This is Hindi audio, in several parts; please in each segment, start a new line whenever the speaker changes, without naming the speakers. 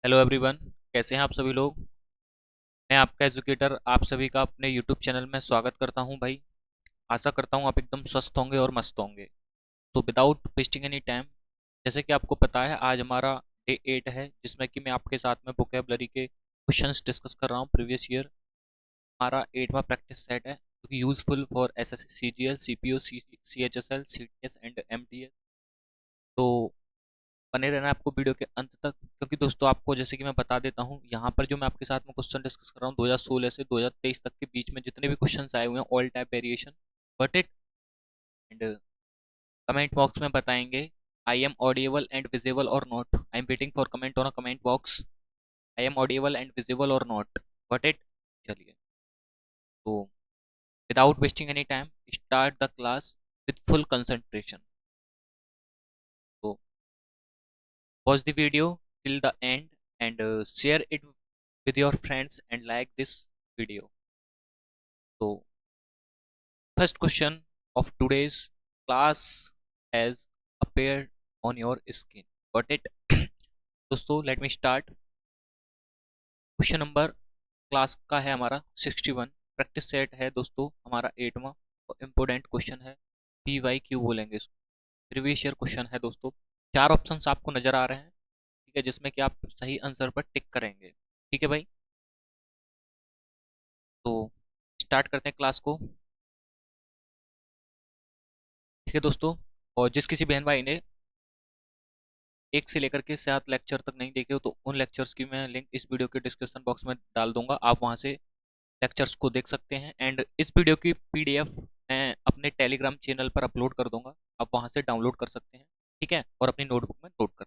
Hello everyone. कैसे हैं आप सभी लोग। मैं आपका एजुकेटर आप सभी का अपने यूट्यूब चैनल में स्वागत करता हूं भाई। आशा करता हूं आप एकदम स्वस्थ होंगे और मस्त होंगे। तो विदाउट वेस्टिंग एनी टाइम, जैसे कि आपको पता है आज हमारा डे 8 है, जिसमें कि मैं आपके साथ में वोकेबलरी के क्वेश्चंस डिस्कस कर रहा हूं प्रीवियस ईयर। हमारा 8वां प्रैक्टिस सेट है जो कि useful for SSC CGL CPO CHSL CTS and MTS. तो बने रहना आपको वीडियो के अंत तक, क्योंकि दोस्तों आपको जैसे कि मैं बता देता हूँ, यहाँ पर जो मैं आपके साथ में क्वेश्चन डिस्कस कर रहा हूँ 2016 से 2023 तक के बीच में जितने भी क्वेश्चंस आए हुए हैं, all type variation but it and comment box में बताएंगे I am audible and visible or not. I am waiting for comment on a comment box. I am audible and visible or not, but it. चलिए, तो without wasting any time start the class with full concentration. तो watch the video till the end and share it with your friends and like this video. So first question of today's class has appeared on your screen, got it? दोस्तों let me start. Question number class का है हमारा 61। प्रैक्टिस सेट है दोस्तों हमारा 8वां और इम्पोर्टेंट क्वेश्चन है। पी वाई क्यू बोलेंगे इसको। प्रीवियस ईयर क्वेश्चन है दोस्तों। चार ऑप्शंस आपको नजर आ रहे हैं, ठीक है, जिसमें कि आप सही आंसर पर टिक करेंगे। ठीक है भाई, तो स्टार्ट करते हैं क्लास को। ठीक है दोस्तों, और जिस किसी बहन भाई ने एक से लेकर के 7 लेक्चर तक नहीं देखे हो तो उन लेक्चर्स की मैं लिंक इस वीडियो के डिस्क्रिप्शन बॉक्स में डाल दूंगा, आप वहां से लेक्चर्स को देख सकते हैं। एंड इस वीडियो की पीडीएफ मैं अपने टेलीग्राम चैनल पर अपलोड कर दूंगा, आप वहां से डाउनलोड कर सकते हैं। ठीक है, और अपनी नोटबुक में नोट कर।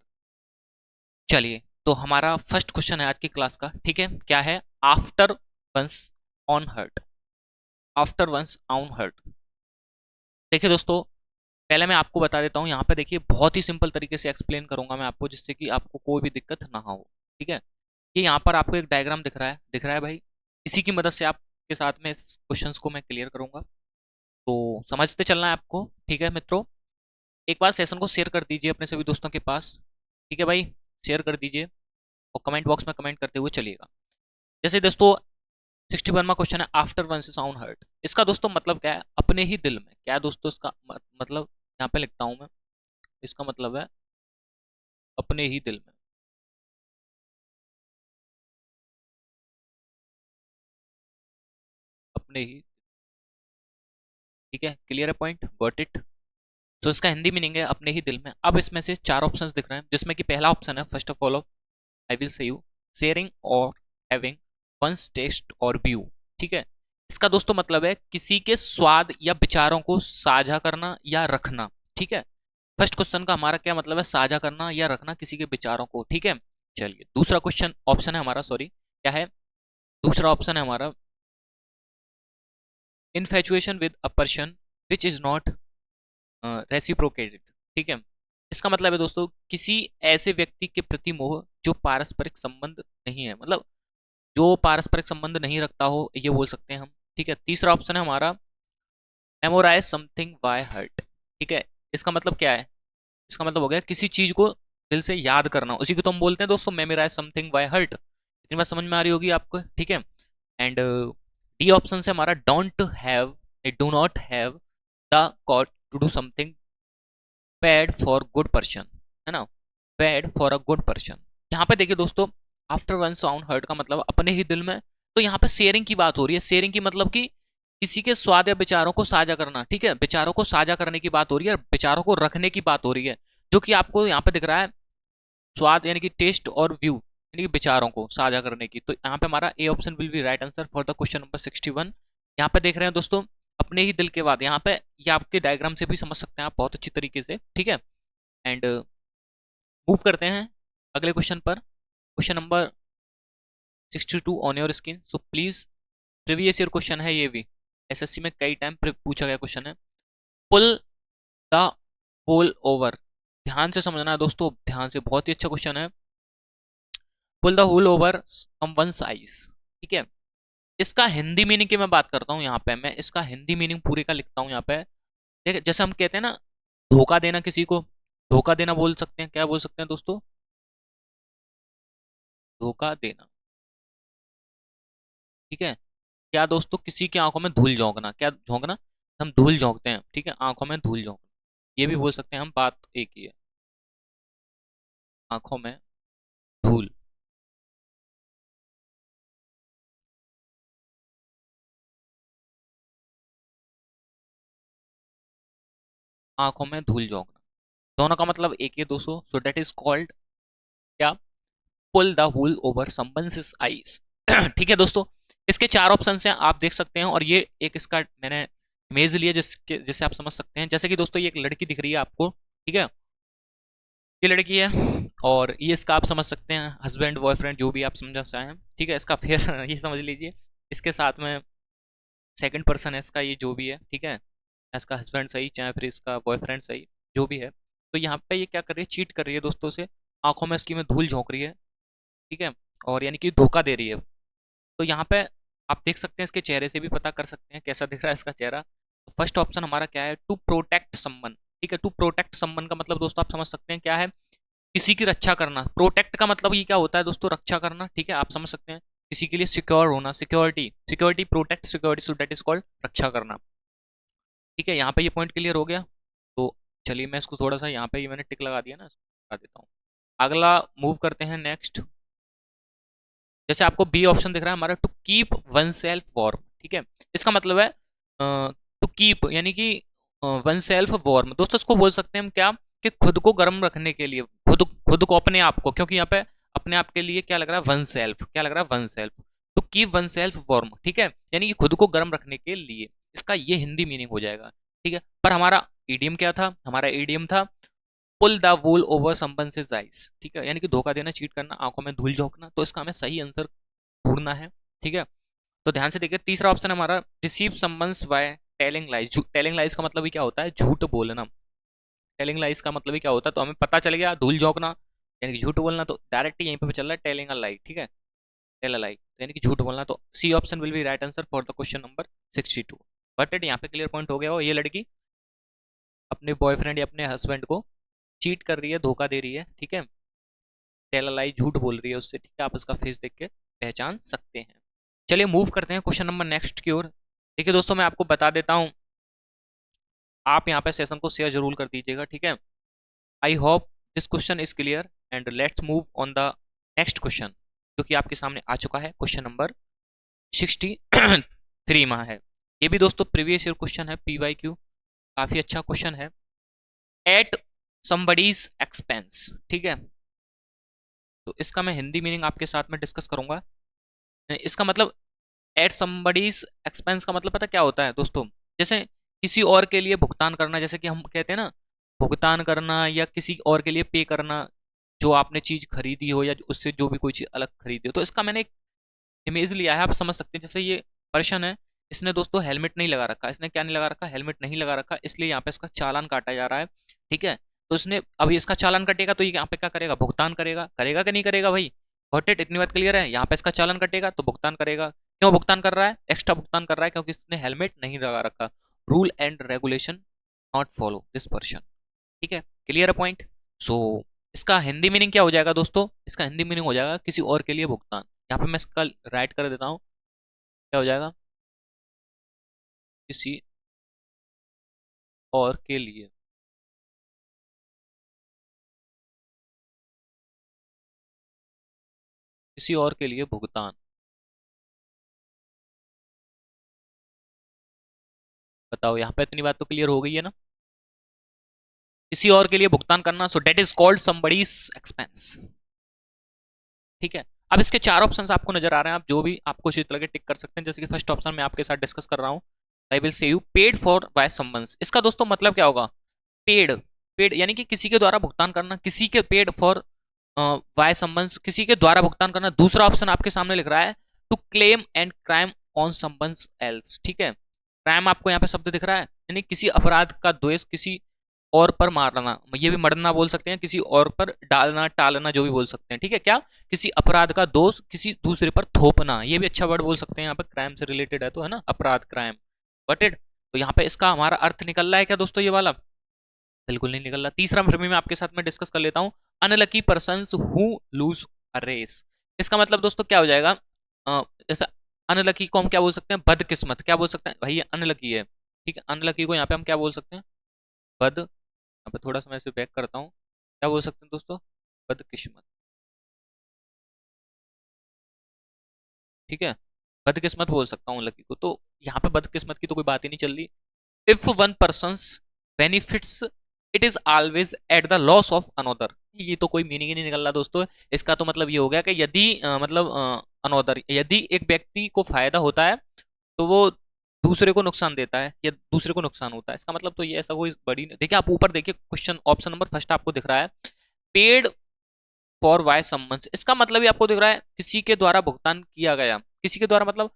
चलिए, तो हमारा फर्स्ट क्वेश्चन है आज की क्लास का। ठीक है, क्या है? After once on hurt. After once on hurt. देखिए दोस्तों, पहले मैं आपको बता देता हूँ, यहाँ पे देखिए बहुत ही सिंपल तरीके से एक्सप्लेन करूंगा मैं आपको, जिससे कि आपको कोई भी दिक्कत ना हो। ठीक है, ये यहाँ पर आपको एक डायग्राम दिख रहा है भाई। इसी की मदद से आपके साथ में इस क्वेश्चंस को मैं क्लियर करूंगा, तो समझते चलना है आपको। ठीक है मित्रों, एक बार सेशन को शेयर कर दीजिए अपने सभी दोस्तों के पास। ठीक है भाई, शेयर कर दीजिए और कमेंट बॉक्स में कमेंट करते हुए चलिएगा। जैसे दोस्तों 61वां क्वेश्चन है, आफ्टर वन से साउंड हर्ट। इसका दोस्तों मतलब क्या है? अपने ही दिल में। क्या है दोस्तों इसका मतलब? यहाँ पे लिखता हूं मैं, इसका मतलब है अपने ही दिल में। अपने ही। ठीक है, क्लियर है पॉइंट? Got it? तो इसका हिंदी मीनिंग है अपने ही दिल में। अब इसमें से चार ऑप्शंस दिख रहे हैं, जिसमें कि पहला ऑप्शन है first of all, I will say you sharing और हैविंग वंस टेस्ट और व्यू। ठीक है, इसका दोस्तों मतलब है किसी के स्वाद या विचारों को साझा करना या रखना। ठीक है, फर्स्ट क्वेश्चन का हमारा क्या मतलब है? साझा करना या रखना किसी के विचारों को। ठीक है, चलिए दूसरा क्वेश्चन ऑप्शन है हमारा, सॉरी क्या है? दूसरा ऑप्शन है हमारा infatuation with a person which is not reciprocated. ठीक है, इसका मतलब है दोस्तों किसी ऐसे व्यक्ति के प्रति मोह जो पारस्परिक संबंध नहीं है, मतलब जो पारस्परिक संबंध नहीं रखता हो, ये बोल सकते हैं हम। ठीक है, तीसरा ऑप्शन है हमारा मेमोराइज समथिंग बाय हर्ट। ठीक है, इसका मतलब क्या है? इसका मतलब हो गया किसी चीज को दिल से याद करना, उसी को तो हम बोलते हैं दोस्तों मेमोराइज समथिंग बाय हर्ट। इतनी बात समझ में आ रही होगी आपको। ठीक है, एंड डी ऑप्शन से हमारा don't have, do not have the got to do something bad for good person, है ना? Bad for a good person. यहाँ पे देखिए दोस्तों, आफ्टर वन साउंड हर्ट का मतलब अपने ही दिल में। तो यहाँ पे शेयरिंग की बात हो रही है। शेयरिंग की मतलब कि किसी के स्वाद या विचारों को साझा करना। ठीक है, विचारों को साझा करने की बात हो रही है, विचारों को रखने की बात हो रही है, जो कि आपको यहाँ पे दिख रहा है स्वाद यानी कि टेस्ट और व्यू यानी कि विचारों को साझा करने की। तो यहाँ पे हमारा ए option will be right answer for the question number 61। यहाँ पे देख रहे हैं दोस्तों अपने ही दिल के बाद, यहाँ पे ये आपके डायग्राम से भी समझ सकते हैं आप बहुत अच्छी तरीके से। ठीक है, एंड मूव करते हैं अगले क्वेश्चन पर। Question number 62 on your screen. So please, previous year question है ये भी, एसएससी में कई टाइम पूछा गया क्वेश्चन है। Pull the hole over. ध्यान से समझना है दोस्तों, ध्यान से, बहुत ही अच्छा क्वेश्चन है। Pull the hole over someone's eyes. ठीक है, इसका हिंदी मीनिंग की मैं बात करता हूँ, यहाँ पे मैं इसका हिंदी मीनिंग पूरे का लिखता हूँ यहाँ पे। देखिए जैसे हम कहते हैं ना, धोखा देना किसी को, धोखा देना बोल सकते हैं, क्या बोल सकते हैं दोस्तों? धोखा देना। ठीक है। क्या दोस्तों, किसी की आंखों में धूल झोंकना। क्या झोंकना? हम धूल झोंकते हैं, ठीक है, आंखों में धूल झोंकना, ये भी बोल सकते हैं हम, बात एक ही है। आंखों में धूल, आंखों में धूल झोंकना, दोनों का मतलब एक ही है दोस्तों। सो डेट इज कॉल्ड क्या? Pull the wool over someone's eyes. ठीक है दोस्तों। इसके चार ऑप्शन हैं, आप देख सकते हैं, और ये एक इसका मैंने इमेज लिया जिसके जिससे आप समझ सकते हैं। जैसे कि दोस्तों ये एक लड़की दिख रही है आपको, ठीक है, ये लड़की है, और ये इसका आप समझ सकते हैं हस्बैंड बॉयफ्रेंड जो भी आप समझना चाहें, ठीक है, इसका फिर ये समझ लीजिए। इसके साथ में सेकंड पर्सन है इसका, ये जो भी है, ठीक है, इसका हस्बैंड सही चाहे फिर इसका बॉयफ्रेंड सही, जो भी है। तो यहाँ पे ये क्या कर रही है, चीट कर रही है दोस्तों से, आंखों में इसकी में धूल झोंक रही है, ठीक है, और यानी कि धोखा दे रही है। तो यहाँ पे आप देख सकते हैं, इसके चेहरे से भी पता कर सकते हैं कैसा दिख रहा है इसका चेहरा। तो फर्स्ट ऑप्शन हमारा क्या है? To protect someone. ठीक है, टू प्रोटेक्ट समवन का मतलब दोस्तों आप समझ सकते हैं क्या है? किसी की रक्षा करना। प्रोटेक्ट का मतलब ये क्या होता है दोस्तों? रक्षा करना, ठीक है, आप समझ सकते हैं, किसी के लिए सिक्योर होना, security, security, protect security, so that is called रक्षा करना। ठीक है, यहाँ पे ये पॉइंट क्लियर हो गया। तो चलिए मैं इसको थोड़ा सा यहाँ पे, ये मैंने टिक लगा दिया ना, लगा देता हूँ। अगला मूव करते हैं नेक्स्ट। जैसे आपको बी ऑप्शन दिख रहा है हमारा, to keep oneself warm. ठीक है, इसका मतलब है टू कीप, यानी कि वन सेल्फ वार्म। दोस्तों इसको बोल सकते हैं हम क्या, कि खुद को गर्म रखने के लिए, खुद खुद को, अपने आप को, क्योंकि यहाँ पे अपने आप के लिए क्या लग रहा है? Oneself. क्या लग रहा है? Oneself. To keep oneself warm, ठीक है, यानी कि खुद को गर्म रखने के लिए, इसका ये हिंदी मीनिंग हो जाएगा। ठीक है, पर हमारा ईडियम क्या था? हमारा ईडियम था pull the wool over someone's eyes. ठीक है, यानी कि धोखा देना, चीट करना, आंखों में धूल झोंकना। तो इसका हमें सही आंसर ढूंढना है। ठीक है, तो ध्यान से देखिए, तीसरा ऑप्शन हमारा receive someone's by telling lies. Telling lies का मतलब ही क्या होता है? झूठ बोलना। टेलिंग लाइज का मतलब ही क्या होता है? तो हमें पता चल गया, धूल झोंकना यानी कि झूठ बोलना, तो डायरेक्ट यहीं पे चल रहा है टेलिंग अ लाई। ठीक है, टेल अ लाई यानी कि झूठ बोलना। तो C option will be right answer for the question number 62। But it यहाँ पे क्लियर पॉइंट हो गया हो, ये लड़की अपने बॉयफ्रेंड या अपने हस्बैंड को चीट कर रही है, धोखा दे रही है। ठीक है, टेल अ लाई, झूठ बोल रही है उससे। ठीक है, आप इसका फेस देख के पहचान सकते हैं। चलिए मूव करते हैं क्वेश्चन नंबर नेक्स्ट की ओर। देखिए दोस्तों, मैं आपको बता देता हूं, आप यहाँ पे सेशन को शेयर जरूर कर दीजिएगा। ठीक है, I hope this question is clear, and let's move on the next question, जो कि आपके सामने आ चुका है। क्वेश्चन नंबर 63 में है। ये भी दोस्तों प्रीवियस ईयर क्वेश्चन है, PYQ, काफी अच्छा क्वेश्चन है। At somebody's expense. ठीक है, तो इसका मैं हिंदी मीनिंग आपके साथ में डिस्कस करूंगा। इसका मतलब एट समबडीज एक्सपेंस का मतलब पता क्या होता है दोस्तों? जैसे किसी और के लिए भुगतान करना, जैसे कि हम कहते हैं ना, भुगतान करना या किसी और के लिए पे करना, जो आपने चीज खरीदी हो या उससे जो भी कोई चीज अलग खरीदी हो। तो इसका मैंने एक इमेज लिया है, आप समझ सकते हैं। जैसे ये पर्सन है, इसने दोस्तों हेलमेट नहीं लगा रखा। इसने क्या नहीं लगा रखा? हेलमेट नहीं लगा रखा, इसलिए यहाँ पे इसका चालान काटा जा रहा है। ठीक है, तो इसने अभी इसका चालान कटेगा, तो ये यहाँ पे क्या करेगा? भुगतान करेगा। करेगा कि नहीं करेगा भाई? Got it? इतनी बात क्लियर है? यहाँ पे इसका चालान कटेगा तो भुगतान करेगा। क्यों भुगतान कर रहा है? एक्स्ट्रा भुगतान कर रहा है क्योंकि इसने हेलमेट नहीं लगा रखा। Rule and regulation not follow this person. ठीक है, क्लियर है पॉइंट? सो इसका हिंदी मीनिंग क्या हो जाएगा दोस्तों? इसका हिंदी मीनिंग हो जाएगा किसी और के लिए भुगतान। यहाँ पे मैं इसका राइट कर देता हूँ, क्या हो जाएगा? किसी और के लिए, किसी और के लिए भुगतान। बताओ, यहाँ पे इतनी बात तो क्लियर हो गई है ना? किसी और के लिए भुगतान करना, so that is called somebody's expense. ठीक है, अब इसके चार ऑप्शंस आपको नजर आ रहे हैं, आप जो भी आपको उचित लगे टिक कर सकते हैं। जैसे कि फर्स्ट ऑप्शन मैं आपके साथ डिस्कस कर रहा हूँ, I will say you paid for by someone's. इसका दोस्तों मतलब क्या होगा? पेड, पेड यानी कि किसी के द्वारा भुगतान करना, किसी के, पेड फॉर वाय समवंस, किसी के द्वारा भुगतान करना। दूसरा ऑप्शन आपके सामने लिख रहा है to claim and crime on someone's else. ठीक है, क्राइम आपको यहाँ पे शब्द दिख रहा है, यानी किसी अपराध का द्वेष किसी और पर मारना, ये भी मरना बोल सकते हैं, किसी और पर डालना, टालना, जो भी बोल सकते हैं। ठीक है, क्या? किसी अपराध का दोष किसी दूसरे पर थोपना, ये भी अच्छा वर्ड बोल सकते हैं। यहाँ पे क्राइम से रिलेटेड है तो, है ना, अपराध, क्राइम। बट इट, तो यहाँ पे इसका हमारा अर्थ निकल रहा है क्या दोस्तों? ये वाला बिल्कुल नहीं निकल रहा। तीसरा फिर मैं आपके साथ में डिस्कस कर लेता हूँ, unlucky person who lose a race. इसका मतलब दोस्तों क्या हो जाएगा, जैसा अनलकी को हम क्या बोल सकते हैं, बदकिस्मत। क्या बोल सकते हैं भाई, ये अनलकी है, ठीक है। अनलकी को यहाँ पे हम क्या बोल सकते हैं, बद, यहाँ पे थोड़ा सा मैं इसे बैक करता हूँ, क्या बोल सकते हैं दोस्तों, बदकिस्मत, ठीक है। बदकिस्मत बोल सकता हूँ लकी को। तो यहाँ पे बदकिस्मत की तो कोई बात ही नहीं चल रही। If one person benefits, it is always at the loss of another. ये तो कोई मीनिंग ही नहीं निकल रहा दोस्तों। इसका तो मतलब ये हो गया कि यदि मतलब अनोदर, यदि एक व्यक्ति को फायदा होता है तो वो दूसरे को नुकसान देता है या दूसरे को नुकसान होता है। इसका मतलब तो ये ऐसा कोई बड़ी, देखिए आप ऊपर देखिए क्वेश्चन, ऑप्शन नंबर फर्स्ट आपको दिख रहा है, पेड फॉर वाई सम्मन्स। इसका मतलब ही आपको दिख रहा है किसी के द्वारा भुगतान किया गया, किसी के द्वारा मतलब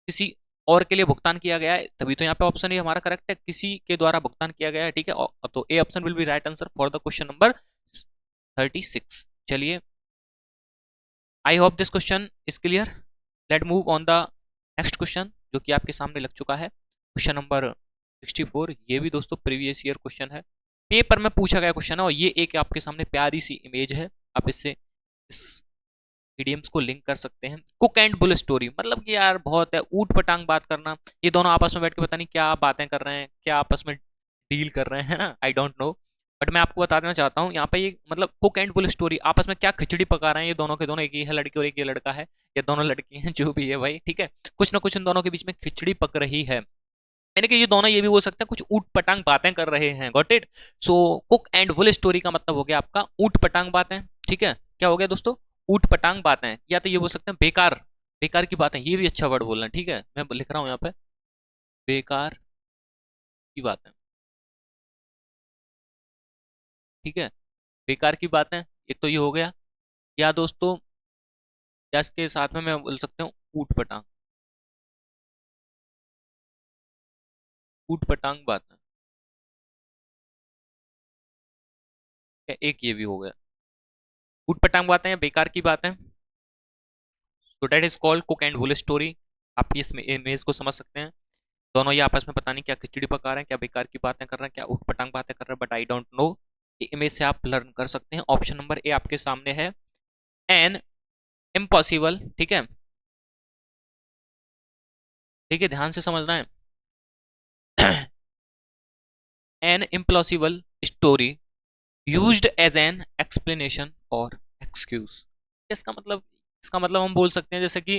किसी और के लिए भुगतान किया गया है, तभी तो यहाँ पे ऑप्शन ही हमारा करेक्ट है, किसी के द्वारा भुगतान किया गया है, ठीक है। तो A option will be right answer for the question number 36। चलिए, I hope this question is clear. Let move on the next question जो कि आपके सामने लग चुका है, क्वेश्चन नंबर 64। ये भी दोस्तों प्रीवियस ईयर क्वेश्चन है, पेपर में पूछा गया क्वेश्चन है, और ये एक आपके सामने प्यारी सी इमेज है, आप इससे इस मीडियम्स को लिंक कर सकते हैं। कुक एंड बुल स्टोरी, मतलब कि यार बहुत है ऊट पटांग बात करना, ये दोनों आपस में बैठ के पता नहीं क्या बातें कर रहे हैं, क्या आपस में डील कर रहे हैं ना, आई डोंट नो। बट मैं आपको बता देना चाहता हूँ यहाँ पे ये मतलब कुक एंड बुल स्टोरी, आपस में क्या खिचड़ी पका रहे हैं ये दोनों के दोनों, एक ये है लड़की और एक ये लड़का है, या दोनों लड़की हैं, जो भी है भाई, ठीक है। कुछ ना कुछ इन दोनों के बीच में खिचड़ी पक रही है, यानी कि ये दोनों ये भी बोल सकते हैं कुछ ऊट पटांग बातें कर रहे हैं। Got it. So cock and bull story का मतलब हो गया आपका ऊट पटांग बातें, ठीक है। क्या हो गया दोस्तों, ऊट पटांग बातें, या तो ये बोल सकते हैं बेकार, बेकार की बातें, ये भी अच्छा वर्ड बोलना है, ठीक है। मैं लिख रहा हूं यहाँ पे बेकार की बातें, ठीक है। बेकार की बातें, एक तो ये हो गया, या दोस्तों या इसके साथ में मैं बोल सकता हूँ ऊट पटांग, ऊट पटांग बातें, एक ये भी हो गया, ऊट पटांग बातें या बेकार की बातें। तो that is called cock and bull story. आप इसमें इमेज को समझ सकते हैं, दोनों ये आपस में पता नहीं क्या खिचड़ी पका रहे हैं, क्या बेकार की बातें कर रहे हैं, क्या उठपटांग बातें कर रहे हैं, बट आई डोंट नो। ये इमेज से आप लर्न कर सकते हैं। ऑप्शन नंबर ए आपके सामने है, एन इम्पॉसिबल, ठीक है। ठीक है, ध्यान से समझना है। An impossible story used as an explanation और एक्सक्यूज। इसका मतलब हम बोल सकते हैं जैसे कि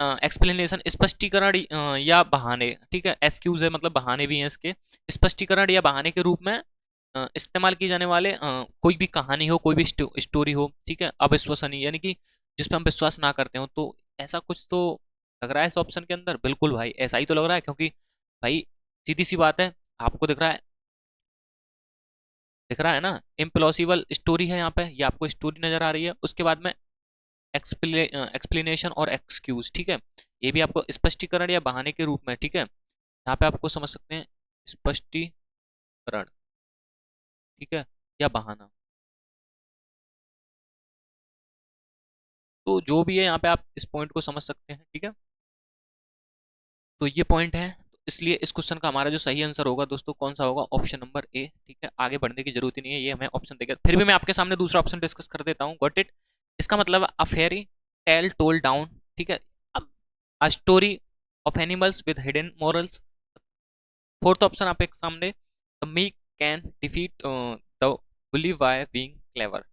एक्सप्लेनेशन, स्पष्टीकरण या बहाने, ठीक है। एक्सक्यूज है मतलब बहाने भी हैं इसके, स्पष्टीकरण या बहाने के रूप में इस्तेमाल की जाने वाले कोई भी कहानी हो, कोई भी स्टोरी हो, ठीक है, अविश्वसनीय, यानी कि जिस पे हम विश्वास ना करते हो। तो ऐसा कुछ तो लग रहा है इस ऑप्शन के अंदर, बिल्कुल भाई ऐसा ही तो लग रहा है, क्योंकि भाई सीधी सी बात है, आपको दिख रहा है ना, इम्पॉसिबल स्टोरी है यहाँ पे, ये आपको स्टोरी नजर आ रही है, उसके बाद में एक्सप्लेनेशन और एक्सक्यूज, ठीक है। ये भी आपको स्पष्टीकरण या बहाने के रूप में, ठीक है, यहाँ पे आपको समझ सकते हैं स्पष्टीकरण, ठीक है, या बहाना। तो जो भी है यहाँ पे आप इस पॉइंट को समझ सकते हैं, ठीक है। तो ये पॉइंट है, तो इसलिए इस क्वेश्चन का हमारा जो सही आंसर होगा दोस्तों कौन सा होगा, ऑप्शन नंबर ए, ठीक है। आगे बढ़ने की जरूरत ही नहीं है, ये हमें ऑप्शन देगा, फिर भी मैं आपके सामने दूसरा ऑप्शन डिस्कस कर देता हूँ। Got it. इसका मतलब अ फेयरी टेल टोल्ड डाउन, ठीक है, a story of animals with hidden morals. Fourth option आप एक सामने, the meek can defeat the bully by being clever.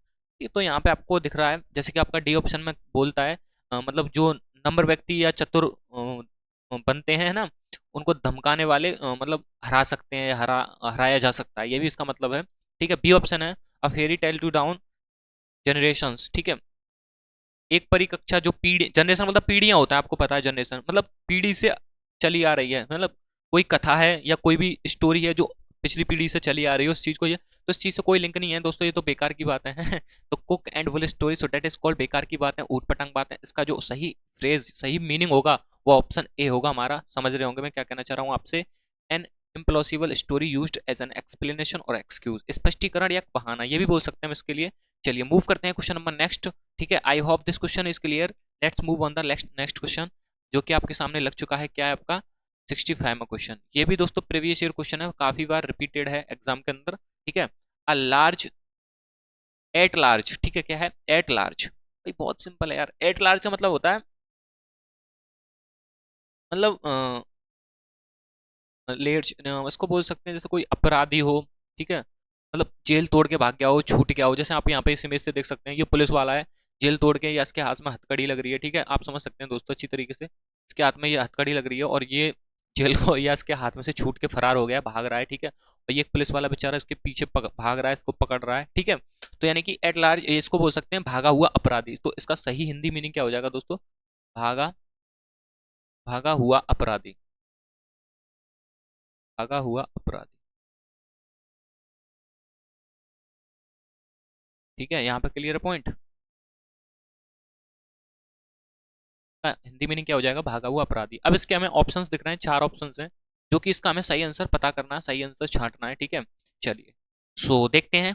ये तो यहाँ पे आपको दिख रहा है जैसे कि आपका डी ऑप्शन में बोलता है, मतलब जो नंबर व्यक्ति या चतुर बनते हैं ना, उनको धमकाने वाले मतलब हरा सकते हैं, हराया जा सकता है, ये भी इसका मतलब है, ठीक है। बी ऑप्शन है, a fairy tale to down generations, ठीक है। एक परिकक्षा जो पीढ़ी, जनरेशन मतलब पीढ़ियां होता है, आपको पता है जनरेशन मतलब पीढ़ी से चली आ रही है, मतलब कोई कथा है या कोई भी स्टोरी है जो पिछली पीढ़ी से चली आ रही है उस चीज को, ये तो इस चीज से कोई लिंक नहीं है दोस्तों, ये तो बेकार की बात है। तो cock and bull story, so that is called बेकार की बात है, ऊट पटांग बात है। इसका जो सही फ्रेज, सही मीनिंग होगा वो ऑप्शन ए होगा हमारा। समझ रहे होंगे मैं क्या कहना चाह रहा हूँ आपसे। An implausible story used as an explanation और एक्सक्यूज, स्पष्टीकरण या बहाना, ये भी बोल सकते हैं हम इसके लिए। चलिए मूव करते हैं क्वेश्चन नंबर नेक्स्ट, ठीक है। I hope this question is clear. Let's move on the next question जो कि आपके सामने लग चुका है, क्या है आपका 65 में क्वेश्चन। ये भी दोस्तों प्रीवियस ईयर क्वेश्चन है, काफी बार रिपीटेड है एग्जाम के अंदर, ठीक है। अ लार्ज, एट लार्ज, ठीक है, क्या है एट लार्ज, भाई बहुत सिंपल है यार। एट लार्ज का मतलब होता है, मतलब लेट, इसको बोल सकते हैं जैसे कोई अपराधी हो, ठीक है, मतलब जेल तोड़ के भाग गया हो, छूट गया हो। जैसे आप यहाँ पे इस इमेज से देख सकते हैं, ये पुलिस वाला है, जेल तोड़ के, या इसके हाथ में हथकड़ी लग रही है, ठीक है, आप समझ सकते हैं दोस्तों अच्छी तरीके से, इसके हाथ में ये हथकड़ी लग रही है और ये जेल को या इसके हाथ में से छूट के फरार हो गया, भाग रहा है, ठीक है, और ये एक पुलिस वाला बेचारा इसके पीछे भाग रहा है, इसको पकड़ रहा है, ठीक है। तो यानी कि एट लार्ज इसको बोल सकते हैं भागा हुआ अपराधी। तो इसका सही हिंदी मीनिंग क्या हो जाएगा दोस्तों? भागा, भागा हुआ अपराधी, भागा हुआ अपराधी। ठीक है, यहाँ पे क्लियर पॉइंट। हिंदी मीनिंग क्या हो जाएगा? भागा हुआ अपराधी। अब इसके हमें ऑप्शंस दिख रहे हैं, 4 ऑप्शंस हैं, जो कि इसका हमें सही आंसर पता करना है, सही आंसर छांटना है, ठीक है। चलिए, सो देखते हैं।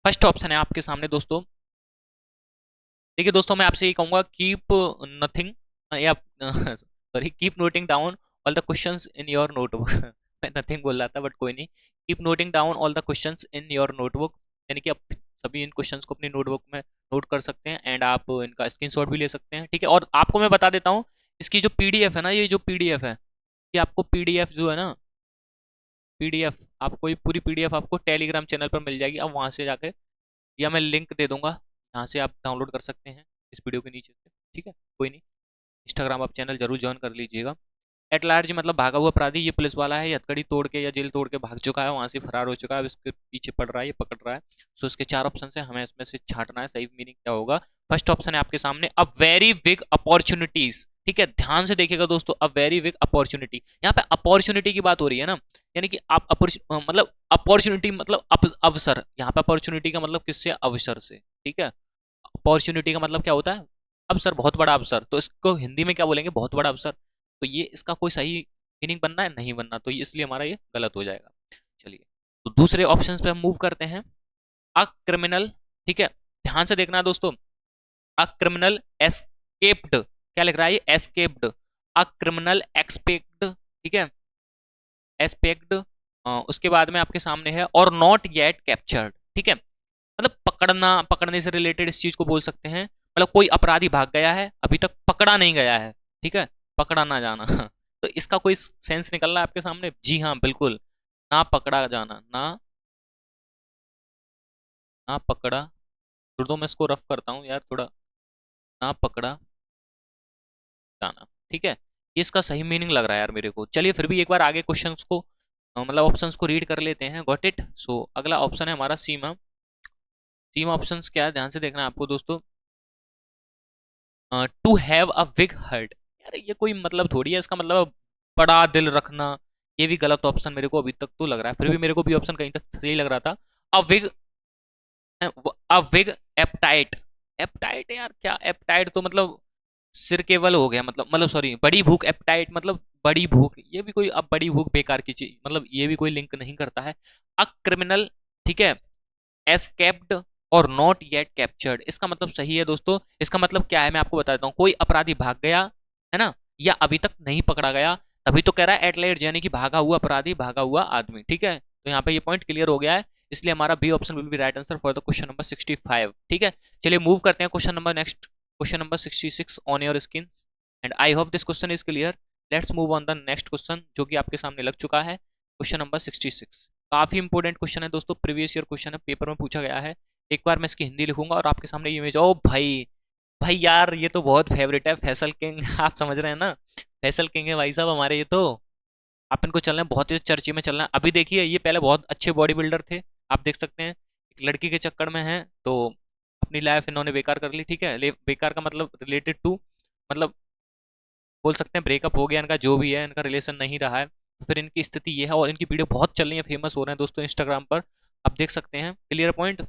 फर्स्ट ऑप्शन है आपके सामने दोस्तों। देखिए दोस्तों, मैं आपसे ये कहूंगा, कीप नथिंग, या sorry, keep noting down all the questions in your notebook. मैं नथिंग बोल रहा था, बट कोई नहीं। Keep noting down all the questions in your notebook, यानी कि आप सभी इन क्वेश्चंस को अपनी नोटबुक में नोट कर सकते हैं, एंड आप इनका स्क्रीनशॉट भी ले सकते हैं, ठीक है। और आपको मैं बता देता हूँ, इसकी जो पीडीएफ है ना, ये जो पीडीएफ है, ये आपको पीडीएफ जो है ना, पीडीएफ आपको, ये पूरी पीडीएफ आपको टेलीग्राम चैनल पर मिल जाएगी। अब वहां से जाके, या मैं लिंक दे दूंगा, यहाँ से आप डाउनलोड कर सकते हैं इस वीडियो के नीचे से, ठीक है, कोई नहीं। इंस्टाग्राम आप चैनल जरूर ज्वाइन कर लीजिएगा। एट लार्ज मतलब भागा हुआ अपराधी, ये पुलिस वाला है, ये हथकड़ी तोड़ के या जेल तोड़ के भाग चुका है, वहां से फरार हो चुका है, अब इसके पीछे पड़ रहा है, ये पकड़ रहा है। सो इसके 4 ऑप्शन है, हमें इसमें से छांटना है, सही मीनिंग क्या होगा। फर्स्ट ऑप्शन है आपके सामने, अ वेरी बिग अपॉर्चुनिटीज, ठीक है, ध्यान से देखिएगा दोस्तों, अ वेरी बिग अपॉर्चुनिटी, यहाँ पे अपॉर्चुनिटी की बात हो रही है ना, यानी कि आप मतलब अपॉर्चुनिटी मतलब अवसर, यहाँ पे अपॉर्चुनिटी का मतलब किससे? अवसर से, ठीक है। अपॉर्चुनिटी का मतलब क्या होता है? अवसर, बहुत बड़ा अवसर। तो इसको हिंदी में क्या बोलेंगे? बहुत बड़ा अवसर। तो ये इसका कोई सही मीनिंग बनना है? नहीं बनना, तो ये इसलिए हमारा ये गलत हो जाएगा। चलिए, तो दूसरे ऑप्शन पे हम मूव करते हैं। अ क्रिमिनल, ठीक है, ध्यान से देखना है दोस्तों। अ क्रिमिनल एस्केप्ड, क्या लिख रहा है ये? एस्केप्ड। अ क्रिमिनल एक्सपेक्ट, ठीक है, एस्पेक्ट। उसके बाद में आपके सामने है और नॉट येट कैप्चर्ड, ठीक है, मतलब पकड़ना, पकड़ने से रिलेटेड इस चीज को बोल सकते हैं, मतलब कोई अपराधी भाग गया है, अभी तक पकड़ा नहीं गया है, ठीक है, पकड़ा ना जाना। तो इसका कोई सेंस निकल रहा है आपके सामने? जी हाँ, बिल्कुल, ना पकड़ा जाना, ना, ना पकड़ा, फिर तो मैं इसको रफ करता हूँ यार थोड़ा, ना पकड़ा जाना, ठीक है, ये इसका सही मीनिंग लग रहा है यार मेरे को। चलिए फिर भी एक बार आगे क्वेश्चंस को, मतलब ऑप्शंस को रीड कर लेते हैं। Got it. सो अगला ऑप्शन है हमारा सीमा। सीमा ऑप्शंस क्या है, ध्यान से देखना है आपको दोस्तों। To have a big heart, यार ये कोई मतलब थोड़ी है, इसका मतलब बड़ा दिल रखना। ये भी गलत ऑप्शन मेरे को अभी तक तो लग रहा है, फिर भी मेरे को भी ऑप्शन कहीं तक सही लग रहा था। A big, a big एपटाइट। एपटाइट यार, क्या एपटाइट? तो मतलब सिर केवल हो गया, मतलब सॉरी, बड़ी भूख, एपटाइट मतलब बड़ी भूख, ये भी कोई, अब बड़ी भूख बेकार की चीज, मतलब ये भी कोई लिंक नहीं करता है। अ क्रिमिनल, ठीक है, एस्केप्ड और नॉट येट कैप्चर्ड, इसका मतलब सही है दोस्तों। इसका मतलब क्या है, मैं आपको बता देता हूँ। कोई अपराधी भाग गया है ना, या अभी तक नहीं पकड़ा गया, तभी तो कह रहा है एट लेट, यानी कि भागा हुआ अपराधी, भागा हुआ आदमी, ठीक है। तो यहाँ पे ये पॉइंट क्लियर हो गया है, इसलिए हमारा B option will be right answer for the question number 65, ठीक है। चलिए मूव करते हैं question number next, question number 66 on your screen, and I hope this question is clear. Let's move on the next question, जो कि आपके सामने लग चुका है, क्वेश्चन नंबर 66। काफी इंपॉर्टेंट क्वेश्चन है दोस्तों, प्रीवियस ईयर क्वेश्चन है, पेपर में पूछा गया है। एक बार मैं इसकी हिंदी लिखूंगा और आपके सामने ये इमेज, ओ भाई, भाई यार ये तो बहुत फेवरेट है, फैसल किंग। आप समझ रहे हैं ना, फैसल किंग है भाई साहब हमारे ये तो। आप इनको चल रहे हैं, बहुत ही चर्चे में चल रहे हैं। अभी देखिए, ये पहले बहुत अच्छे बॉडी बिल्डर थे, आप देख सकते हैं, एक लड़की के चक्कर में है, तो अपनी लाइफ इन्होंने बेकार कर ली, ठीक है। बेकार का मतलब रिलेटेड टू, मतलब बोल सकते हैं ब्रेकअप हो गया इनका, जो भी है, इनका रिलेशन नहीं रहा है, तो फिर इनकी स्थिति ये है, और इनकी वीडियो बहुत चल रही है, फेमस हो रहे हैं दोस्तों इंस्टाग्राम पर, आप देख सकते हैं, क्लियर पॉइंट।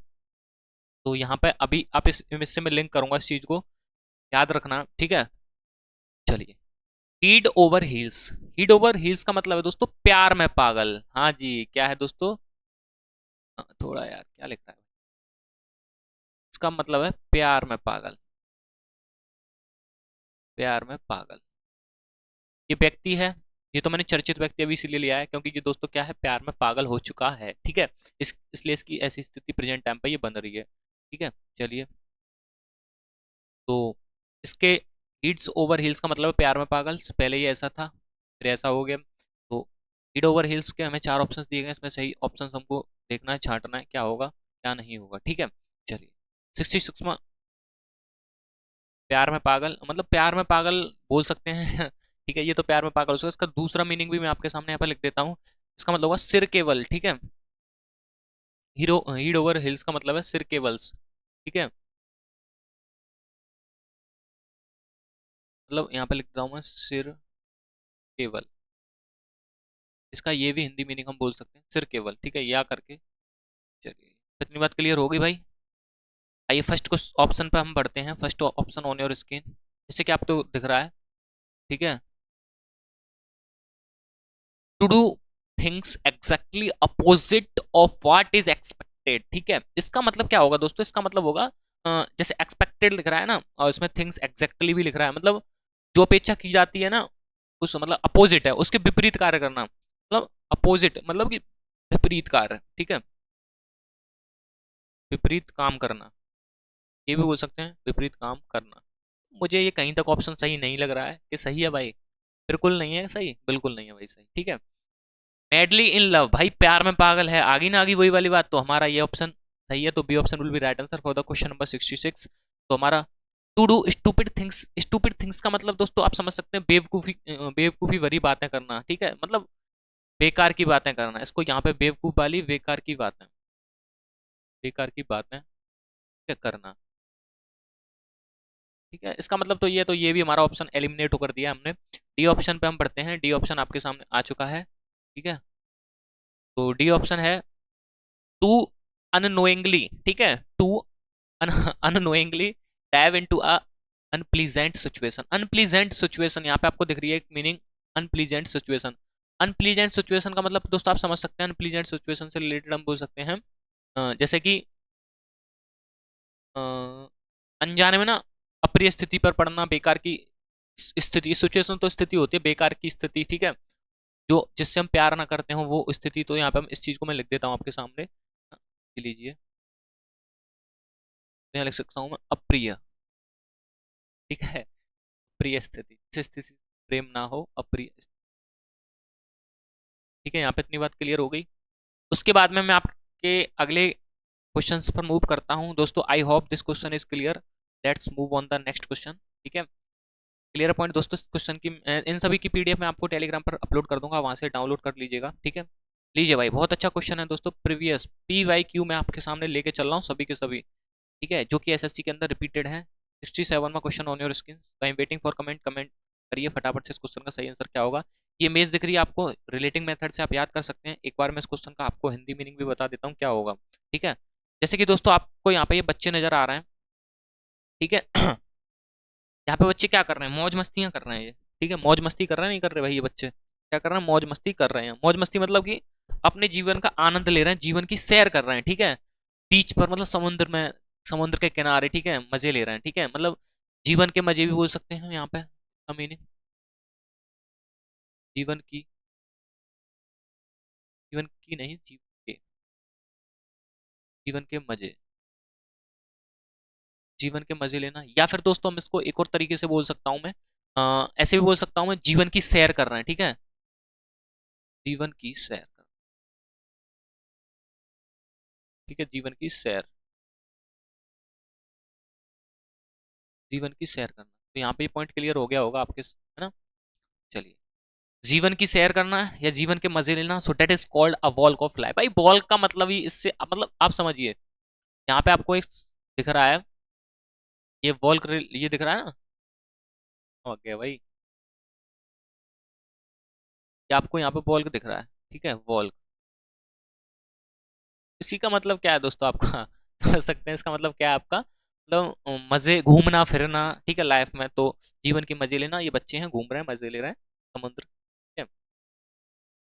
तो यहाँ पे अभी आप इस इमेज से मैं लिंक करूंगा इस चीज को, याद रखना, ठीक है। चलिए, head over heels. Head over heels का मतलब है दोस्तों प्यार में पागल। हाँ जी, क्या है दोस्तों? थोड़ा यार क्या लिख रहा है, इसका मतलब है प्यार में पागल, प्यार में पागल। ये व्यक्ति है, ये तो मैंने चर्चित व्यक्ति अभी इसीलिए लिया है क्योंकि ये दोस्तों क्या है, प्यार में पागल हो चुका है, ठीक है। इसलिए इसकी ऐसी स्थिति प्रेजेंट टाइम पे ये बन रही है, ठीक है। चलिए, तो इसके हीड्स ओवर हील्स का मतलब है प्यार में पागल, पहले ये ऐसा था फिर ऐसा हो गया। तो हीड ओवर हील्स के हमें चार ऑप्शंस दिए गए, इसमें सही ऑप्शन हमको देखना है, छांटना है क्या होगा क्या नहीं होगा, ठीक है। चलिए 66 में प्यार में पागल, मतलब प्यार में पागल बोल सकते हैं ठीक है, ये तो प्यार में पागल हो सकता है। इसका दूसरा मीनिंग भी मैं आपके सामने यहाँ पर लिख देता हूँ। इसका मतलब होगा सिर केवल, ठीक है। हीरो हीड ओवर हिल्स का मतलब है सिर केवल्स, ठीक है। मतलब यहाँ पे लिख देता हूँ मैं सिर केवल। इसका ये भी हिंदी मीनिंग हम बोल सकते हैं सिर केवल, ठीक है, या करके। चलिए इतनी बात क्लियर हो गई भाई। आइए फर्स्ट कुछ ऑप्शन पे हम बढ़ते हैं। First option on your screen, जैसे कि आपको दिख रहा है, ठीक है। To do things exactly opposite of what is expected, ठीक है। इसका मतलब क्या होगा दोस्तों, इसका मतलब होगा जैसे एक्सपेक्टेड लिख रहा है ना, और इसमें थिंग्स एग्जैक्टली भी लिख रहा है, मतलब जो अपेक्षा की जाती है ना उस मतलब अपोजिट है, उसके विपरीत कार्य करना, मतलब अपोजिट मतलब कि विपरीत कार्य, ठीक है, विपरीत काम करना, ये भी बोल सकते हैं विपरीत काम करना। मुझे ये कहीं तक ऑप्शन सही नहीं लग रहा है कि सही है भाई, बिल्कुल नहीं है सही, बिल्कुल नहीं है भाई सही, ठीक है। मैडली इन लव, भाई प्यार में पागल है, आगी ना आगी वही वाली बात, तो हमारा ये ऑप्शन सही है, तो B option will be right answer for the question number 66। तो हमारा टू डू स्टूपिड थिंग्स का मतलब दोस्तों आप समझ सकते हैं बेवकूफी, बेवकूफी भरी बातें करना, ठीक है, मतलब बेकार की बातें करना, इसको यहाँ पे बेवकूफ वाली बेकार की बातें, बेकार की बातें क्या करना, ठीक है। इसका मतलब तो ये भी हमारा ऑप्शन एलिमिनेट होकर दिया हमने। डी ऑप्शन पे हम बढ़ते हैं, डी ऑप्शन आपके सामने आ चुका है, ठीक है। तो डी ऑप्शन है टू अननोइंगली, ठीक है, to unknowingly dive into a unpleasant situation. Unpleasant situation यहाँ पे आपको दिख रही है एक meaning, unpleasant situation. Unpleasant situation का मतलब दोस्तों आप समझ सकते हैं, अनप्लीजेंट सिचुएशन से रिलेटेड हम बोल सकते हैं जैसे कि अ, अनजाने में ना अप्रिय स्थिति पर पड़ना, बेकार की स्थिति, सिचुएशन तो स्थिति होती है, बेकार की स्थिति, ठीक है, जो जिससे हम प्यार ना करते हो वो स्थिति। तो यहाँ पे हम इस चीज को मैं लिख देता हूँ आपके सामने, लीजिए, तो यहाँ लिख सकता हूँ मैं अप्रिय, ठीक है, प्रिय स्थिति, जिस स्थिति से प्रेम ना हो, अप्रिय स्थिति, ठीक है। यहाँ पे इतनी बात क्लियर हो गई। उसके बाद में मैं आपके अगले क्वेश्चंस पर मूव करता हूँ दोस्तों। I hope this question is clear, let's move on the next question, ठीक है। क्लियर पॉइंट दोस्तों, इस क्वेश्चन की इन सभी की पीडीएफ मैं आपको टेलीग्राम पर अपलोड कर दूंगा, वहां से डाउनलोड कर लीजिएगा, ठीक है। लीजिए भाई, बहुत अच्छा क्वेश्चन है दोस्तों, प्रीवियस पी वाई क्यू मैं आपके सामने लेके चल रहा हूँ सभी के सभी, ठीक है, जो कि एसएससी के अंदर रिपीटेड है। 67 में question on your screen, I am waiting for comment, comment करिए फटाफट से इस क्वेश्चन का सही आंसर क्या होगा। ये इमेज दिख रही है आपको, रिलेटिंग मेथड से आप याद कर सकते हैं। एक बार मैं इस क्वेश्चन का आपको हिंदी मीनिंग भी बता देता हूँ क्या होगा, ठीक है। जैसे कि दोस्तों आपको यहाँ पे ये बच्चे नजर आ रहे हैं, ठीक है यहाँ पे बच्चे क्या कर रहे हैं, मौज मस्तियां कर रहे हैं ये, ठीक है, मौज मस्ती कर रहे हैं, नहीं कर रहे भाई, ये बच्चे क्या कर रहे हैं, मौज मस्ती कर रहे हैं। मौज मस्ती मतलब कि अपने जीवन का आनंद ले रहे हैं, जीवन की सैर कर रहे हैं, ठीक है, बीच पर मतलब समुद्र में, समुद्र के किनारे, ठीक है, मजे ले रहे हैं, ठीक है, मतलब जीवन के मजे भी बोल सकते हैं यहाँ पे मीनिंग, जीवन की, जीवन की नहीं, के, जीवन के मजे, जीवन के मजे लेना, या फिर दोस्तों हम इसको एक और तरीके से बोल सकता हूँ मैं, ऐसे भी बोल सकता हूँ मैं, जीवन की सैर कर रहे हैं, ठीक है, जीवन की सैर, ठीक है, जीवन की सैर, जीवन की सैर करना। तो यहाँ पे ये पॉइंट क्लियर हो गया होगा आपके, है ना। चलिए, जीवन की सैर करना या जीवन के मजे लेना, सो that is called a walk of life. भाई वॉक का मतलब ही इससे मतलब आप समझिए, यहाँ पे आपको एक दिख रहा है, ये वॉल्क, ये दिख रहा है ना, ओके भाई, ये आपको यहाँ पे वॉल्क दिख रहा है, ठीक है, वॉल्क, इसी का मतलब क्या है दोस्तों आपका समझ सकते हैं इसका मतलब क्या है आपका, मतलब मजे, घूमना फिरना, ठीक है, लाइफ में, तो जीवन के मजे लेना, ये बच्चे हैं घूम रहे हैं मजे ले रहे हैं समुद्र, ठीक है,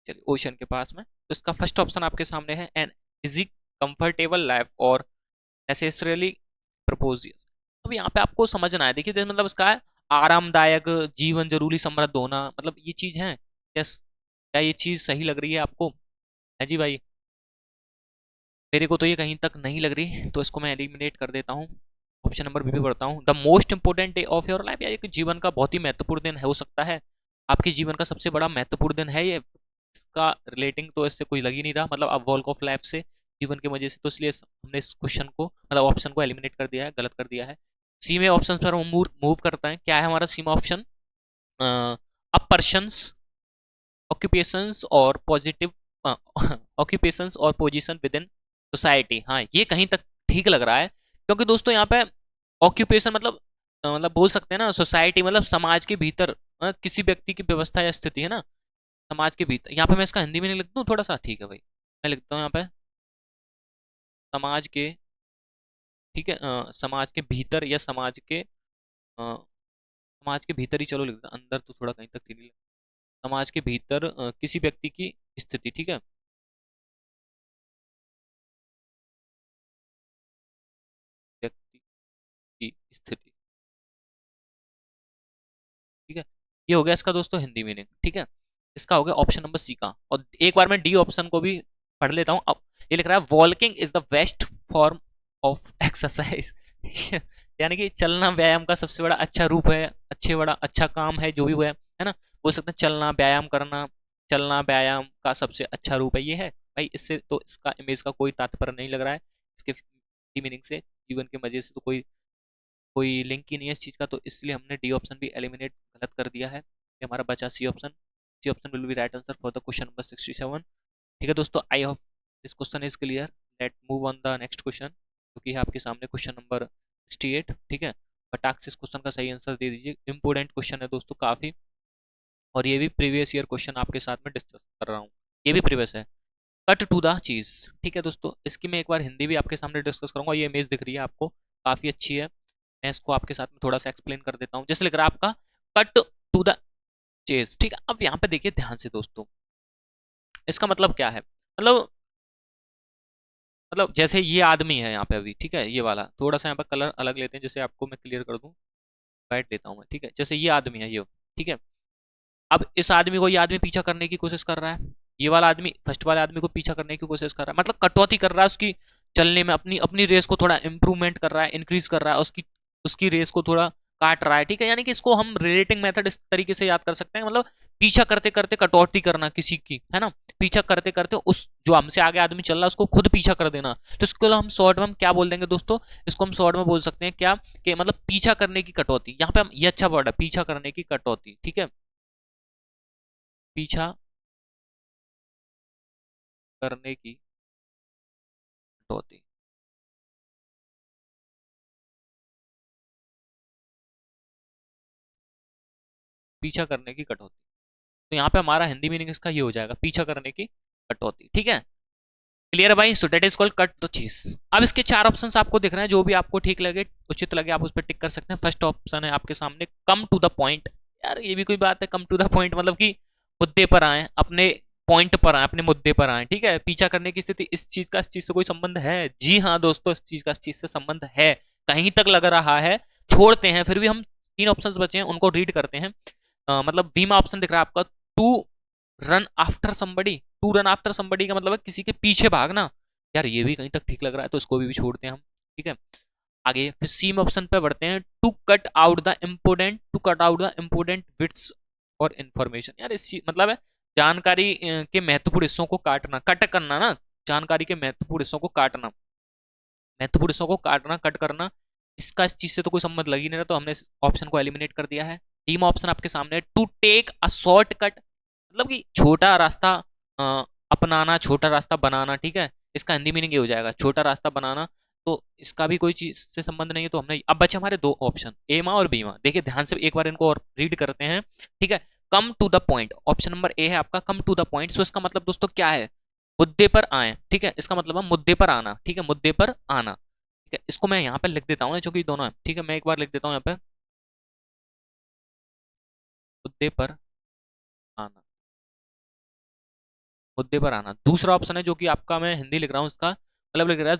चलिए ओशन के पास में। तो इसका फर्स्ट ऑप्शन आपके सामने है, एन इजी कंफर्टेबल लाइफ और नेसेसरली प्रपोज। अब यहाँ पे आपको समझना है, देखिए मतलब इसका है आरामदायक जीवन, जरूरी समृद्ध होना, मतलब ये चीज है, यस, क्या ये चीज सही लग रही है आपको, है जी भाई। मेरे को तो ये कहीं तक नहीं लग रही, तो इसको मैं एलिमिनेट कर देता हूँ। ऑप्शन नंबर बी पे पढ़ता हूँ, the most important day of your life, या एक जीवन का बहुत ही महत्वपूर्ण दिन हो सकता है, आपके जीवन का सबसे बड़ा महत्वपूर्ण दिन है ये। इसका रिलेटिंग तो इससे कोई लग ही नहीं रहा, मतलब अब वॉल्क ऑफ लाइफ से, जीवन की वजह से, तो इसलिए हमने इस क्वेश्चन को, मतलब ऑप्शन को एलिमिनेट कर दिया है, गलत कर दिया है। सी में ऑप्शन पर हम मूव करता है, क्या है हमारा सी में ऑप्शन, अ पर्सन्स ऑक्यूपेशंस और पॉजिटिव ऑक्यूपेशंस और पोजीशन विद इन सोसाइटी। हाँ, ये कहीं तक ठीक लग रहा है, क्योंकि दोस्तों यहाँ पे ऑक्यूपेशन मतलब मतलब बोल सकते हैं ना सोसाइटी, मतलब समाज के भीतर किसी व्यक्ति की व्यवस्था या स्थिति है ना, समाज के भीतर। यहाँ पे मैं इसका हिंदी में नहीं लिख दूँ थोड़ा सा, ठीक है भाई, मैं लिखता हूँ यहाँ पे समाज के, ठीक है, समाज के भीतर या समाज के भीतर ही चलो लिखता हूँ, अंदर तो थोड़ा कहीं तक ठीक नहीं लगता। समाज के भीतर किसी व्यक्ति की स्थिति, ठीक है, व्यक्ति की स्थिति, ठीक है। ये हो गया इसका दोस्तों हिंदी मीनिंग, ठीक है। इसका हो गया ऑप्शन नंबर सी का, और एक बार मैं डी ऑप्शन को भी पढ़ लेता हूँ अब। ये लिख रहा है walking is the best form of exercise यानी कि चलना व्यायाम का सबसे बड़ा अच्छा रूप है, अच्छे बड़ा अच्छा काम है, जो भी वो है ना, बोल सकते हैं चलना व्यायाम करना, चलना व्यायाम का सबसे अच्छा रूप है, ये है भाई। इससे तो इसका इमेज का कोई तात्पर्य नहीं लग रहा है, इसके मीनिंग से, जीवन के मजे से तो कोई कोई लिंक ही नहीं है इस चीज़ का, तो इसलिए हमने डी ऑप्शन भी एलिमिनेट गलत कर दिया है। ये हमारा बचा C option, C option will be right answer for the question number 67। ठीक है दोस्तों, I hope this question is clear. Let move on the next question, जो कि है आपके सामने क्वेश्चन नंबर 68। ठीक है, फटाक से इस क्वेश्चन का सही आंसर दे दीजिए, इंपॉर्टेंट क्वेश्चन है दोस्तों काफ़ी, और ये भी प्रीवियस ईयर क्वेश्चन आपके साथ में डिस्कस कर रहा हूँ, ये भी प्रीवियस है। कट टू द चीज, ठीक है दोस्तों, इसकी मैं एक बार हिंदी भी आपके सामने डिस्कस करूंगा। ये इमेज दिख रही है आपको, काफी अच्छी है, मैं इसको आपके साथ में थोड़ा सा एक्सप्लेन कर देता हूँ। जैसे लिख रहा है आपका कट टू द चेज, ठीक है। अब यहाँ पे देखिए ध्यान से दोस्तों, इसका मतलब क्या है, मतलब जैसे ये आदमी है यहाँ पे अभी, ठीक है, ये वाला थोड़ा सा यहाँ पे कलर अलग लेते हैं, जैसे आपको मैं क्लियर कर दूं, बैठ देता हूँ मैं, ठीक है। जैसे ये आदमी है ये, ठीक है, अब इस आदमी को ये आदमी पीछा करने की कोशिश कर रहा है, ये वाला आदमी फर्स्ट वाले आदमी को पीछा करने की कोशिश कर रहा है, मतलब कटौती कर रहा है उसकी चलने में, अपनी अपनी रेस को थोड़ा इंप्रूवमेंट कर रहा है, इंक्रीज कर रहा है, उसकी उसकी रेस को थोड़ा काट रहा है, ठीक है। यानी कि इसको हम रिलेटिंग मेथड इस तरीके से याद कर सकते हैं, मतलब पीछा करते करते कटौती करना किसी की, है ना, पीछा करते करते उस जो हमसे आगे आदमी चल रहा है उसको खुद पीछा कर देना। तो इसको हम शॉर्ट में हम क्या बोल देंगे दोस्तों, इसको हम शॉर्ट में बोल सकते हैं क्या, कि मतलब पीछा करने की कटौती। यहाँ पे हम ये अच्छा वर्ड है, पीछा करने की कटौती, ठीक है, पीछा करने की कटौती, पीछा करने की कटौती। तो यहाँ पे हमारा हिंदी मीनिंग इसका ये हो जाएगा, पीछा करने की कटौती, ठीक है। क्लियर है भाई, सो that is called cut the चीज। अब इसके चार ऑप्शंस आपको दिख रहे हैं, जो भी आपको ठीक लगे उचित लगे आप उस पर टिक कर सकते हैं। फर्स्ट ऑप्शन है आपके सामने कम टू द पॉइंट। यार ये भी कोई बात है, कम टू द पॉइंट मतलब कि मुद्दे पर आए, अपने पॉइंट पर आए, अपने मुद्दे पर आए, ठीक है। पीछा करने की स्थिति, इस चीज का इस चीज से कोई संबंध है? जी हाँ दोस्तों, इस चीज का इस चीज से संबंध है, कहीं तक लग रहा है। छोड़ते हैं फिर भी हम, तीन ऑप्शंस बचे हैं उनको रीड करते हैं। मतलब बीमा ऑप्शन दिख रहा है आपका, to run after somebody. To run after somebody का मतलब है किसी के पीछे भागना। यार ये भी कहीं तक ठीक लग रहा है, तो इसको भी छोड़ते हैं हम, ठीक है। आगे फिर सी में ऑप्शन पे बढ़ते हैं, to cut out the important bits और इंफॉर्मेशन। यार इस मतलब है जानकारी के महत्वपूर्ण हिस्सों को काटना, कट करना ना, जानकारी के महत्वपूर्ण हिस्सों को काटना, महत्वपूर्ण हिस्सों को काटना, कट करना। इसका इस चीज से तो कोई संबंध लग ही नहीं रहा, तो हमने इस ऑप्शन को एलिमिनेट कर दिया है। डी में ऑप्शन आपके सामने, to take a short cut, मतलब कि छोटा रास्ता अपनाना, छोटा रास्ता बनाना, ठीक है। इसका हिंदी मीनिंग ये हो जाएगा छोटा रास्ता बनाना। तो इसका भी कोई चीज से संबंध नहीं है, तो हमने अब बचे हमारे दो ऑप्शन, ए मा और बी मा। देखिए ध्यान से एक बार इनको और रीड करते हैं, ठीक है। Come to the point, option number A है आपका come to the point. So इसका मतलब दोस्तों क्या है, मुद्दे पर आए, ठीक है। इसका मतलब है मुद्दे पर आना, ठीक है, मुद्दे पर आना, ठीक है। इसको मैं यहाँ पे लिख देता हूँ, जो कि दोनों है, ठीक है। मैं एक बार लिख देता हूँ यहाँ पे, मुद्दे पर आना, मुद्दे पर आना। दूसरा ऑप्शन है जो कि आपका, मैं हिंदी लिख रहा हूँ इसका, मतलब लिख रहा है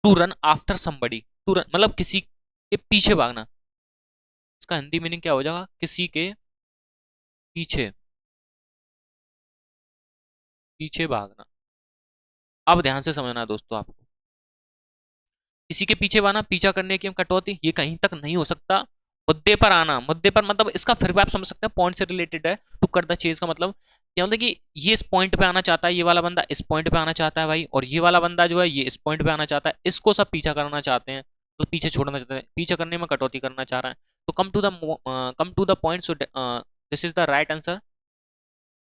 to run after somebody. To run मतलब किसी के पीछे भागना। इसका हिंदी मीनिंग क्या हो जाएगा, किसी के पीछे, पीछे भागना। अब ध्यान से समझना दोस्तों आपको, किसी के पीछे आना, पीछा करने की कटौती, ये कहीं तक नहीं हो सकता। मुद्दे पर आना, मुद्दे पर मतलब इसका फिर भी आप समझ सकते हैं पॉइंट से रिलेटेड है, टू कट द चेज का मतलब क्या होता है कि ये इस पॉइंट पे आना चाहता है, ये वाला बंदा इस पॉइंट पे आना चाहता है भाई, और ये वाला बंदा जो है ये इस पॉइंट पे आना चाहता है, इसको सब पीछा करना चाहते हैं, तो पीछे छोड़ना चाहते हैं, पीछे करने में कटौती करना चाह रहा है। तो come to the point, so this is the right answer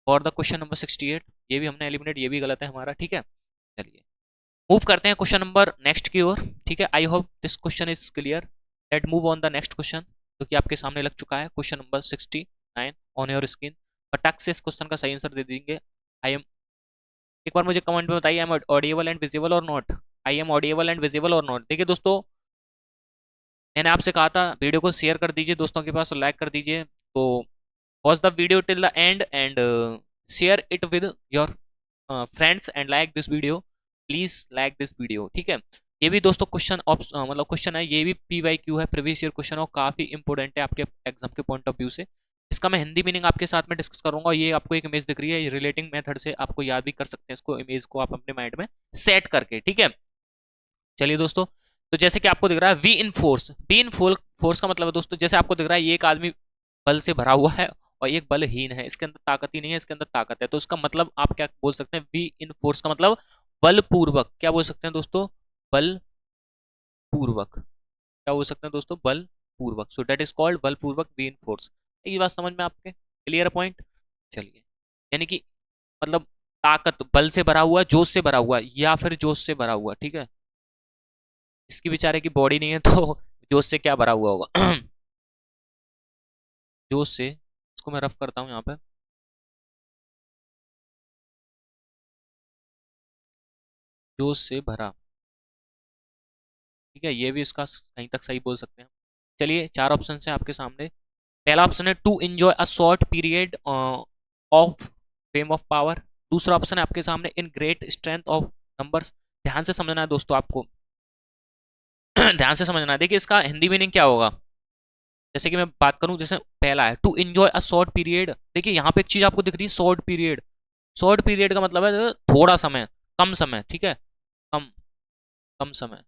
for the question number 68। ये भी हमने एलिमिनेट, ये भी गलत है हमारा, ठीक है। चलिए मूव करते हैं क्वेश्चन नंबर नेक्स्ट की ओर, ठीक है। I hope this question is clear. Let move on the next question, जो कि आपके सामने लग चुका है, question number 69 on your screen. फटाक से इस क्वेश्चन का सही आंसर दे देंगे। आई एम, एक बार मुझे कमेंट में बताइए, I am audible and visible or not, I am audible and visible or not. देखिए दोस्तों, मैंने आपसे कहा था वीडियो को शेयर कर दीजिए दोस्तों के पास, लाइक कर दीजिए। तो watch the video till the end and share it with your friends and like this video, please like this video, ठीक है। ये भी दोस्तों क्वेश्चन मतलब क्वेश्चन है, ये भी PYQ है, प्रीवियस ईयर क्वेश्चन, और काफी इंपॉर्टेंट है आपके एग्जाम के पॉइंट ऑफ व्यू से। इसका मैं हिंदी मीनिंग आपके साथ में डिस्कस करूंगा। ये आपको एक इमेज दिख रही है, रिलेटिंग मेथड से आपको याद भी कर सकते हैं इसको, इमेज को आप अपने माइंड में सेट करके, ठीक है। चलिए दोस्तों, तो जैसे कि आपको दिख रहा है be in force, be in force का मतलब है दोस्तों, जैसे आपको दिख रहा है ये एक आदमी बल से भरा हुआ है और एक बलहीन है, इसके अंदर ताकत ही नहीं है, इसके अंदर ताकत है, तो इसका मतलब आप क्या बोल सकते हैं, वी इन फोर्स का मतलब बलपूर्वक, क्या बोल सकते हैं दोस्तों, बलपूर्वक, क्या बोल सकते हैं दोस्तों, बलपूर्वक। सो दैट इज कॉल्ड बलपूर्वक वी इन फोर्स। ये बात समझ में आपके क्लियर पॉइंट। चलिए, यानी कि मतलब ताकत, बल से भरा हुआ, जोश से भरा हुआ, या फिर जोश से भरा हुआ, ठीक है। इसकी बेचारे की बॉडी नहीं है तो जोश से क्या भरा हुआ होगा जोश से, इसको मैं रफ करता हूँ यहाँ पे, जोश से भरा, ठीक है। ये भी इसका कहीं तक सही बोल सकते हैं। चलिए, चार ऑप्शन है आपके सामने। पहला ऑप्शन है to enjoy a short period of fame of power. दूसरा ऑप्शन है आपके सामने in great strength of numbers. ध्यान से समझना है दोस्तों आपको ध्यान से समझना है। देखिए इसका हिंदी मीनिंग क्या होगा, जैसे कि मैं बात करूं, जैसे पहला है to enjoy a short period. देखिए यहाँ पे एक चीज आपको दिख रही है, शॉर्ट पीरियड। शॉर्ट पीरियड का मतलब है थोड़ा समय, कम समय, ठीक है। कम, कम समय,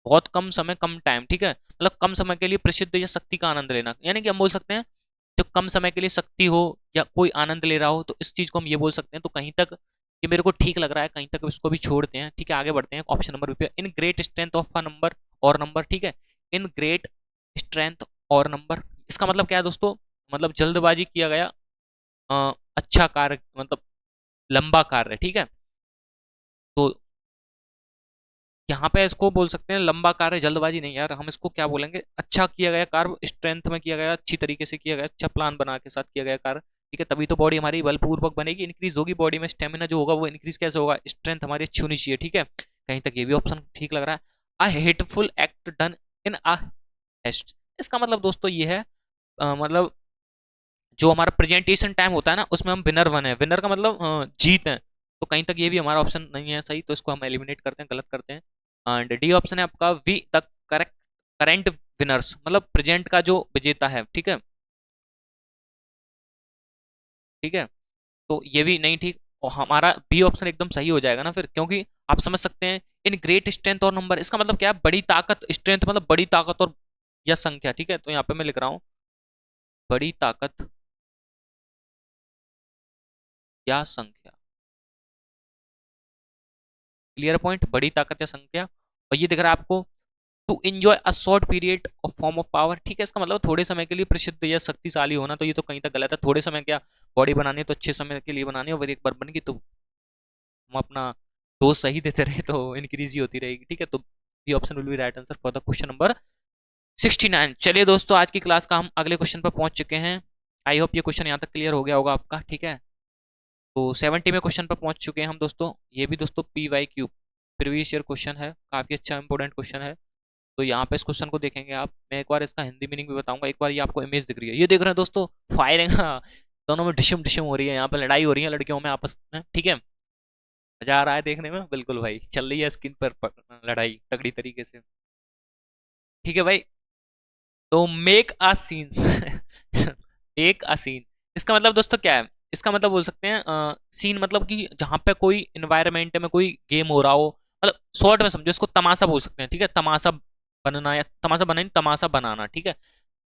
बहुत कम समय, कम टाइम, ठीक है। मतलब कम समय के लिए प्रसिद्ध या शक्ति का आनंद लेना, यानी कि हम बोल सकते हैं जो कम समय के लिए शक्ति हो या कोई आनंद ले रहा हो, तो इस चीज को हम ये बोल सकते हैं। तो कहीं तक ये मेरे को ठीक लग रहा है, कहीं तक इसको भी छोड़ते हैं, ठीक है। आगे बढ़ते हैं ऑप्शन नंबर बी पे, इन great strength of a number और नंबर, ठीक है। इन ग्रेट स्ट्रेंथ और नंबर, इसका मतलब क्या है दोस्तों, मतलब जल्दबाजी किया गया अच्छा कार्य, मतलब लंबा कार्य, ठीक है। तो यहाँ पे इसको बोल सकते हैं लंबा कार्य, जल्दबाजी नहीं यार, हम इसको क्या बोलेंगे, अच्छा किया गया कार्य, स्ट्रेंथ में किया गया, अच्छी तरीके से किया गया, अच्छा प्लान बना के साथ किया गया कार्य, ठीक है। तभी तो बॉडी हमारी बलपूर्वक बनेगी, इंक्रीज होगी बॉडी में, स्टेमिना जो होगा वो इंक्रीज कैसे होगा, स्ट्रेंथ हमारी अच्छी होनी चाहिए, ठीक है। कहीं तक ये भी ऑप्शन ठीक लग रहा है। A hateful act done in a haste, इसका मतलब दोस्तों ये है मतलब जो हमारा प्रेजेंटेशन टाइम होता है ना, उसमें हम विनर बने, विनर का मतलब जीत है। तो कहीं तक ये भी हमारा ऑप्शन नहीं है सही, तो इसको हम एलिमिनेट करते हैं, गलत करते हैं। एंड डी ऑप्शन है आपका we the correct current winners, मतलब प्रेजेंट का जो विजेता है, ठीक है, ठीक है। तो ये भी नहीं ठीक, और हमारा बी ऑप्शन एकदम सही हो जाएगा ना फिर, क्योंकि आप समझ सकते हैं इन ग्रेट स्ट्रेंथ और नंबर, इसका मतलब क्या है, बड़ी ताकत, स्ट्रेंथ मतलब बड़ी ताकत और या संख्या, ठीक है। तो यहाँ पे मैं लिख रहा हूँ बड़ी ताकत या संख्या, क्लियर पॉइंट, बड़ी ताकत या संख्या। और ये दिख रहा है आपको to enjoy a short period of form of power, ठीक है। इसका मतलब थोड़े समय के लिए प्रसिद्ध या शक्तिशाली होना, तो ये तो कहीं तक गलत है। थोड़े समय क्या, बॉडी बनानी है तो अच्छे समय के लिए बनानी है, और एक बार बन गई तो हम अपना डोज सही देते रहे तो इंक्रीज ही होती रहेगी, ठीक है। तो B option will be right answer for the question number 69। चलिए दोस्तों, आज की क्लास का हम अगले क्वेश्चन पर पहुंच चुके हैं। आई होप ये क्वेश्चन यहाँ तक क्लियर हो गया होगा आपका, ठीक है। तो 70 में क्वेश्चन पर पहुंच चुके हैं हम दोस्तों। ये भी दोस्तों PYQ प्रीवियस ईयर क्वेश्चन है, काफी अच्छा इंपॉर्टेंट क्वेश्चन है। तो यहाँ पे इस क्वेश्चन को देखेंगे आप, मैं एक बार इसका हिंदी मीनिंग भी बताऊंगा। एक बार ये आपको इमेज दिख रही है, ये देख रहे हैं दोस्तों, फायरिंग, हाँ, दोनों में डिशम डिशम हो रही है, यहाँ पे लड़ाई हो रही है लड़कियों में आपस में, ठीक है। मजा आ रहा है देखने में, बिल्कुल भाई, चल रही है स्क्रीन पर लड़ाई तगड़ी तरीके से, ठीक है भाई। तो make a scenes make a scene, इसका मतलब दोस्तों क्या है, इसका मतलब बोल सकते हैं सीन, मतलब कि जहाँ पे कोई इन्वायरमेंट में कोई गेम हो रहा हो, मतलब शॉर्ट में समझो, इसको तमाशा बोल सकते हैं, ठीक है, तमाशा बनना या तमाशा बनाना, तमाशा बनाना, ठीक है।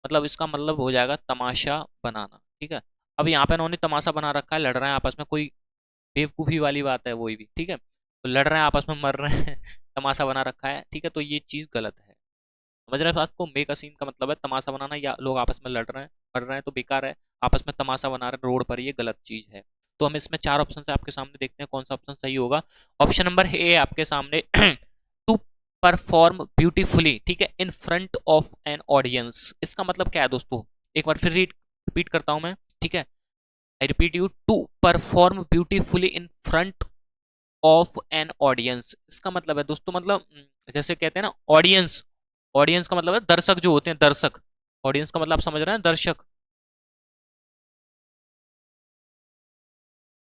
मतलब इसका मतलब हो जाएगा तमाशा बनाना, ठीक है। अब यहाँ पे इन्होंने तमाशा बना रखा है, लड़ रहे हैं आपस में, कोई बेवकूफी वाली बात है वही भी, ठीक है, तो लड़ रहे हैं आपस में, मर रहे हैं तमाशा बना रखा है, ठीक है, तो ये चीज गलत है। समझ रहे हैं बात को? मेक अ सीन का मतलब है तमाशा बनाना, या लोग आपस में लड़ रहे हैं मर रहे हैं तो बेकार है, आपस में तमाशा बना रहे हैं रोड पर, ये गलत चीज है। तो हम इसमें चार ऑप्शन है आपके सामने, देखते हैं कौन सा ऑप्शन सही होगा। ऑप्शन नंबर ए है आपके सामने टू परफॉर्म ब्यूटीफुली, ठीक है, इन फ्रंट ऑफ एन ऑडियंस। इसका मतलब क्या है दोस्तों, एक बार फिर रिपीट करता हूं मैं, ठीक है। I repeat you, to perform beautifully in front of an audience. इसका मतलब है दोस्तों, मतलब जैसे कहते हैं ना ऑडियंस, ऑडियंस का मतलब है दर्शक जो होते हैं, दर्शक। ऑडियंस का मतलब आप समझ रहे हैं, दर्शक।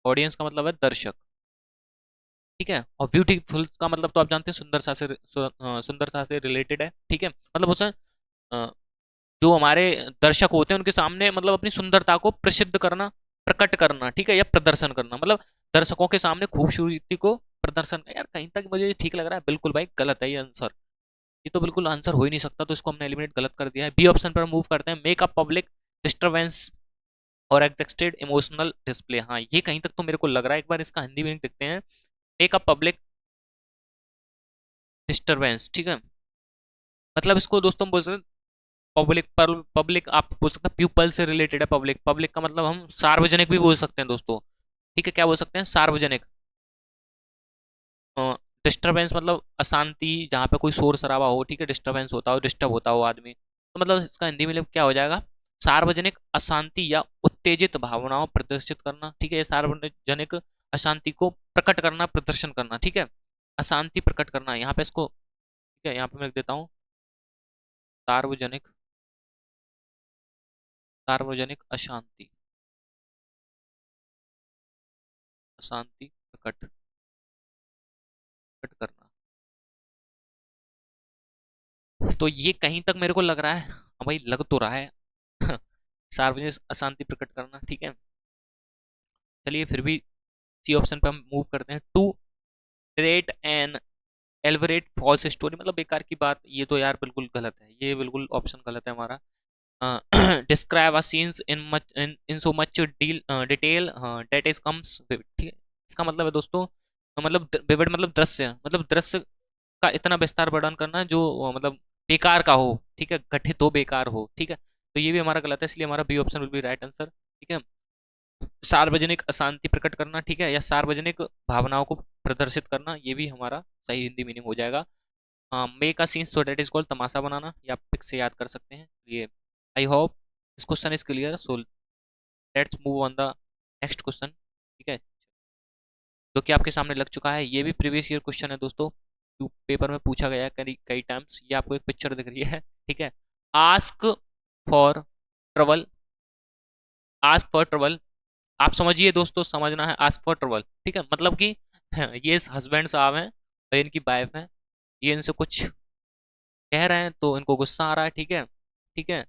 ऑडियंस का मतलब है दर्शक, ठीक है। और ब्यूटीफुल का मतलब तो आप जानते हैं सुंदरता से, सुंदरता से रिलेटेड है, ठीक है। मतलब उसे जो हमारे दर्शक होते हैं उनके सामने मतलब अपनी सुंदरता को प्रसिद्ध करना, प्रकट करना, ठीक है, या प्रदर्शन करना, मतलब दर्शकों के सामने खूबसूरती को प्रदर्शन। यार कहीं तक मुझे ये ठीक लग रहा है, बिल्कुल भाई गलत है ये आंसर, ये तो बिल्कुल आंसर हो ही नहीं सकता, तो इसको हमने एलिमिनेट गलत कर दिया है। बी ऑप्शन पर मूव करते हैं, मेक अ पब्लिक डिस्टरबेंस और एग्जेस्टेड इमोशनल डिस्प्ले। हाँ ये कहीं तक तो मेरे को लग रहा है, एक बार इसका हिंदी में देखते हैं। मेक अ पब्लिक डिस्टरबेंस, ठीक है, मतलब इसको दोस्तों हम बोल सकते हैं पब्लिक पर, पब्लिक आप बोल सकते हैं पीपल से रिलेटेड है, पब्लिक, पब्लिक का मतलब हम सार्वजनिक भी बोल सकते हैं दोस्तों, ठीक है, क्या बोल सकते हैं, सार्वजनिक। डिस्टरबेंस मतलब अशांति, जहाँ पे कोई शोर शराबा हो, ठीक है, डिस्टरबेंस होता हो, डिस्टर्ब होता हो आदमी, तो मतलब इसका हिंदी में क्या हो जाएगा, सार्वजनिक अशांति या उत्तेजित भावनाओं प्रदर्शित करना, ठीक है, ये सार्वजनिक अशांति को प्रकट करना, प्रदर्शन करना, ठीक है, अशांति प्रकट करना, यहाँ पे इसको, ठीक है, यहाँ पे मैं लिख देता हूँ, सार्वजनिक, सार्वजनिक अशांति, अशांति प्रकट, प्रकट करना। तो ये कहीं तक मेरे को लग रहा है, हाँ भाई लग तो रहा है सार्वजनिक अशांति प्रकट करना, ठीक है। चलिए फिर भी सी ऑप्शन पे हम मूव करते हैं, to create an elaborate false story, मतलब बेकार की बात, ये तो यार बिल्कुल गलत है, ये बिल्कुल ऑप्शन गलत है हमारा। Describe a scenes in much in so much deal detail that is comes, ठीक है। इसका मतलब है दोस्तों, मतलब विविड मतलब दृश्य, मतलब दृश्य का इतना विस्तार वर्णन करना जो मतलब बेकार का हो, ठीक है, गठित हो, बेकार हो, ठीक है, तो ये भी हमारा गलत है, इसलिए हमारा B option will be right answer, ठीक है। सार्वजनिक अशांति प्रकट करना, ठीक है, या सार्वजनिक भावनाओं को प्रदर्शित करना, ये भी हमारा सही हिंदी मीनिंग हो जाएगा। Make a scene so that is called तमाशा बनाना, ये आप पिक से याद कर सकते हैं ये। I hope this question is clear, so let's move on the next question, ठीक है, जो कि आपके सामने लग चुका है। ये भी प्रीवियस ईयर क्वेश्चन है दोस्तों, पेपर में पूछा गया है कई कई टाइम्स। ये आपको एक पिक्चर दिख रही है, ठीक है, ask for trouble, ask for trouble, आप समझिए दोस्तों, समझना है, आस्क फॉर ट्रबल, ठीक है, मतलब कि ये हस्बैंड साहब हैं और इनकी वाइफ है, ये इनसे कुछ कह रहे हैं तो इनको गुस्सा आ रहा है, ठीक है, ठीक है,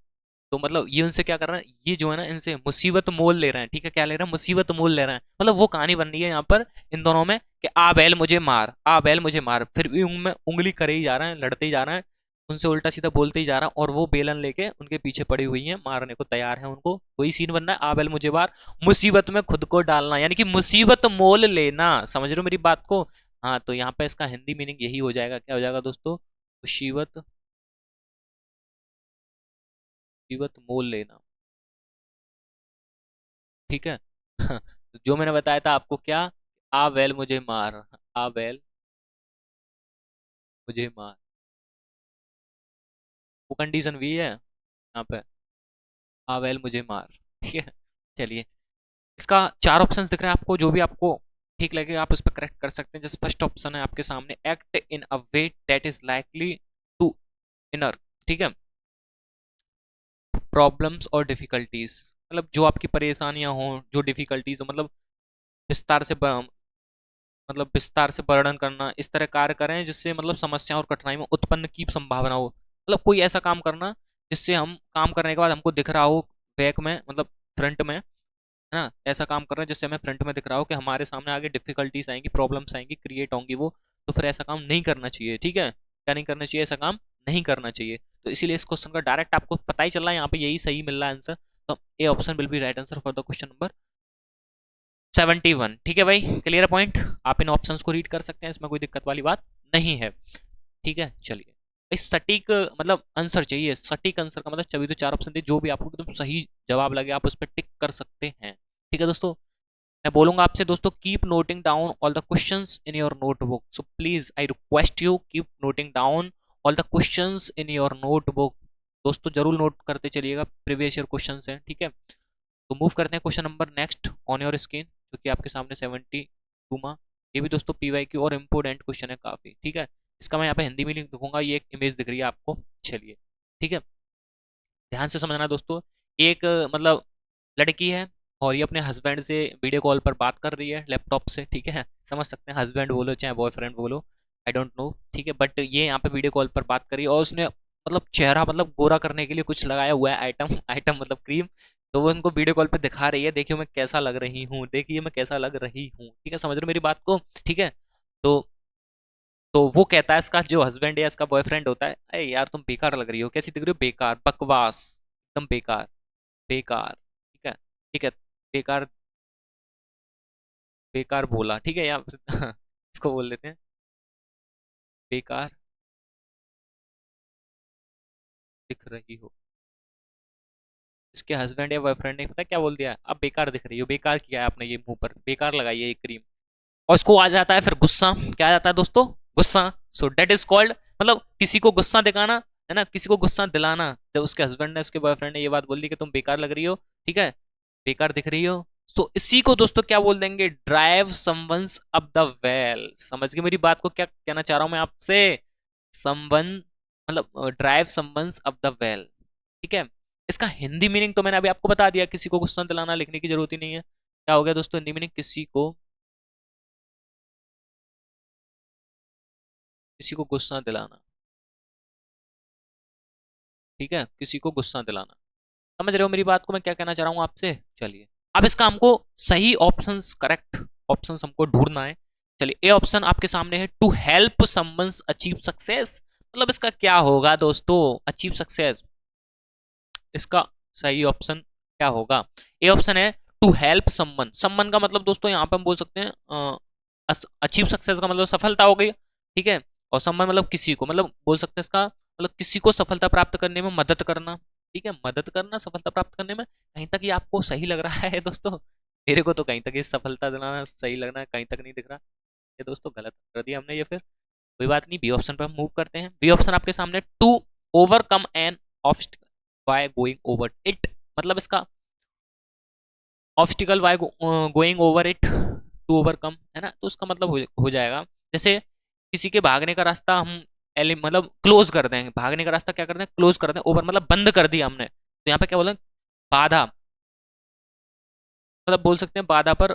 तो मतलब ये उनसे क्या कर रहे हैं, ये जो है ना इनसे मुसीबत मोल ले रहे हैं, ठीक है, क्या ले रहे हैं, मुसीबत मोल ले रहे हैं, मतलब वो कहानी बन रही है यहाँ पर इन दोनों में कि आ बैल मुझे मार, आ बैल मुझे मार, फिर भी उनमें उंगली करे ही जा रहे हैं, लड़ते ही जा रहे हैं, उनसे उल्टा सीधा बोलते ही जा रहा है, और वो बेलन लेके उनके पीछे पड़ी हुई है, मारने को तैयार है उनको। वही सीन बनना है, आ बैल मुझे मार, मुसीबत में खुद को डालना, यानी कि मुसीबत मोल लेना, समझ रहे हो मेरी बात को? हाँ तो यहाँ पे इसका हिंदी मीनिंग यही हो जाएगा, क्या हो जाएगा दोस्तों, मुसीबत, मुसीबत मोल लेना, ठीक है जो मैंने बताया था आपको, क्या, आ बैल मुझे मार, आ बैल मुझे मार, वो कंडीशन भी है यहाँ पे, आ बैल मुझे मार, ठीक है। चलिए इसका चार ऑप्शंस दिख रहे हैं आपको, जो भी आपको ठीक लगे आप उस पर करेक्ट कर सकते हैं। जैसे फर्स्ट ऑप्शन है आपके सामने, act in a way that is likely to inner, ठीक है, प्रॉब्लम्स और डिफिकल्टीज, मतलब जो आपकी परेशानियां हो, जो डिफिकल्टीज हो, मतलब विस्तार से मतलब विस्तार से वर्णन करना, इस तरह कार्य करें जिससे मतलब समस्या और कठिनाई में उत्पन्न की संभावना हो, मतलब कोई ऐसा काम करना जिससे हम काम करने के बाद हमको दिख रहा हो बैक में, मतलब फ्रंट में, है ना, ऐसा काम कर रहे हैं जिससे हमें फ्रंट में दिख रहा हो कि हमारे सामने आगे डिफिकल्टीज आएंगी, प्रॉब्लम्स आएंगी, क्रिएट होंगी वो, तो फिर ऐसा काम नहीं करना चाहिए, ठीक है, क्या नहीं करना चाहिए, ऐसा काम नहीं करना चाहिए। तो इसीलिए इस क्वेश्चन का डायरेक्ट आपको पता ही चल रहा है, यहाँ पे यही सही मिल रहा है आंसर। तो A option will be right answer for the question number 71। ठीक है भाई, क्लियर पॉइंट। आप इन ऑप्शंस को रीड कर सकते हैं, इसमें कोई दिक्कत वाली बात नहीं है। ठीक है, चलिए भाई, सटीक मतलब आंसर चाहिए, सटीक आंसर का मतलब चलिए तो चार ऑप्शन थे, जो भी आपको एकदम सही जवाब लगे आप उस पर टिक कर सकते हैं। ठीक है दोस्तों, मैं बोलूंगा आपसे दोस्तों, keep noting down all the questions in your notebook. So please I request you, keep noting down all the questions in your notebook. दोस्तों जरूर नोट करते चलिएगा, प्रीवियस ईयर क्वेश्चंस हैं। ठीक है, तो मूव करते हैं question number next on your screen, जो कि आपके सामने 72 माह। ये भी दोस्तों PYQ और इम्पोर्टेंट क्वेश्चन है काफी। ठीक है, इसका मैं यहाँ पे हिंदी में लिंक दिखाऊंगा, ये एक इमेज दिख रही है आपको। चलिए ठीक है, ध्यान से समझना दोस्तों। एक मतलब लड़की है और ये अपने हस्बैंड से वीडियो कॉल पर बात कर रही है लैपटॉप से। ठीक है, समझ सकते हैं, हस्बैंड बोलो चाहे बॉयफ्रेंड बोलो, आई डोंट नो। ठीक है, बट ये यहाँ पे वीडियो कॉल पर बात करी और उसने मतलब चेहरा मतलब गोरा करने के लिए कुछ लगाया हुआ है, आइटम आइटम मतलब क्रीम। तो वो उनको वीडियो कॉल पे दिखा रही है, देखिए मैं कैसा लग रही हूँ, देखिए मैं कैसा लग रही हूँ। ठीक है, समझ रहे हो मेरी बात को। ठीक है, तो तो वो कहता है, इसका जो हस्बैंड है, इसका बॉयफ्रेंड होता है, अरे यार तुम बेकार लग रही हो, कैसी दिख रही हो, बेकार, बकवास, एकदम बेकार, बेकार। ठीक है, ठीक है, बेकार, बेकार बोला। ठीक है, या फिर इसको बोल देते हैं बेकार दिख रही हो। इसके हस्बैंड या बॉयफ्रेंड ने पता क्या बोल दिया, अब बेकार दिख रही हो, बेकार किया है आपने ये मुंह पर, बेकार लगाई है ये क्रीम। और इसको आ जाता है फिर गुस्सा, क्या आ जाता है दोस्तों, गुस्सा। सो डेट इज कॉल्ड, मतलब किसी को गुस्सा दिखाना, है ना, किसी को गुस्सा दिलाना। जब उसके हस्बैंड ने, उसके बॉयफ्रेंड ने ये बात बोल दी कि तुम बेकार लग रही हो, ठीक है, बेकार दिख रही हो, तो इसी को दोस्तों क्या बोल देंगे, drive someone's up the well. समझ गए मेरी बात को, क्या कहना चाह रहा हूं मैं आपसे, समवन मतलब drive someone's up the well. ठीक है, इसका हिंदी मीनिंग तो मैंने अभी आपको बता दिया, किसी को गुस्सा दिलाना, लिखने की जरूरत ही नहीं है। क्या हो गया दोस्तों हिंदी मीनिंग, किसी को गुस्सा दिलाना। ठीक है, किसी को गुस्सा दिलाना। समझ रहे हो मेरी बात को, मैं क्या कहना चाह रहा हूँ आपसे। चलिए, अब इसका हमको सही ऑप्शंस, करेक्ट ऑप्शंस हमको ढूंढना है। चलिए, ए ऑप्शन आपके सामने है, to help someone's achieve success. मतलब इसका क्या होगा दोस्तों, अचीव सक्सेस, इसका सही ऑप्शन क्या होगा। ए ऑप्शन है टू हेल्प समवन। समवन का मतलब दोस्तों यहाँ पे हम बोल सकते हैं अचीव सक्सेस का मतलब सफलता हो गई। ठीक है, और समवन मतलब किसी को, मतलब बोल सकते हैं इसका मतलब किसी को सफलता प्राप्त करने में मदद करना। ठीक है, मदद करना सफलता प्राप्त करने में। कहीं तक ये आपको सही लग रहा है दोस्तों, मेरे को तो कहीं तक ये सफलता दिलाना सही लग रहा है, कहीं तक नहीं दिख रहा। ये दोस्तों गलत कर दिया हमने ये फिर, कोई बात नहीं, बी ऑप्शन पर हम मूव करते हैं। बी ऑप्शन आपके सामने, to overcome an obstacle by going over it. मतलब इसका obstacle by going over it, to overcome, है ना, तो उसका मतलब हो जाएगा जैसे किसी के भागने का रास्ता हम मतलब क्लोज कर दें, भागने का रास्ता क्या करते हैं, क्लोज कर दें, ओवर मतलब बंद कर दिया हमने, तो यहाँ पे क्या बोले, बाधा, मतलब बोल सकते हैं बाधा पर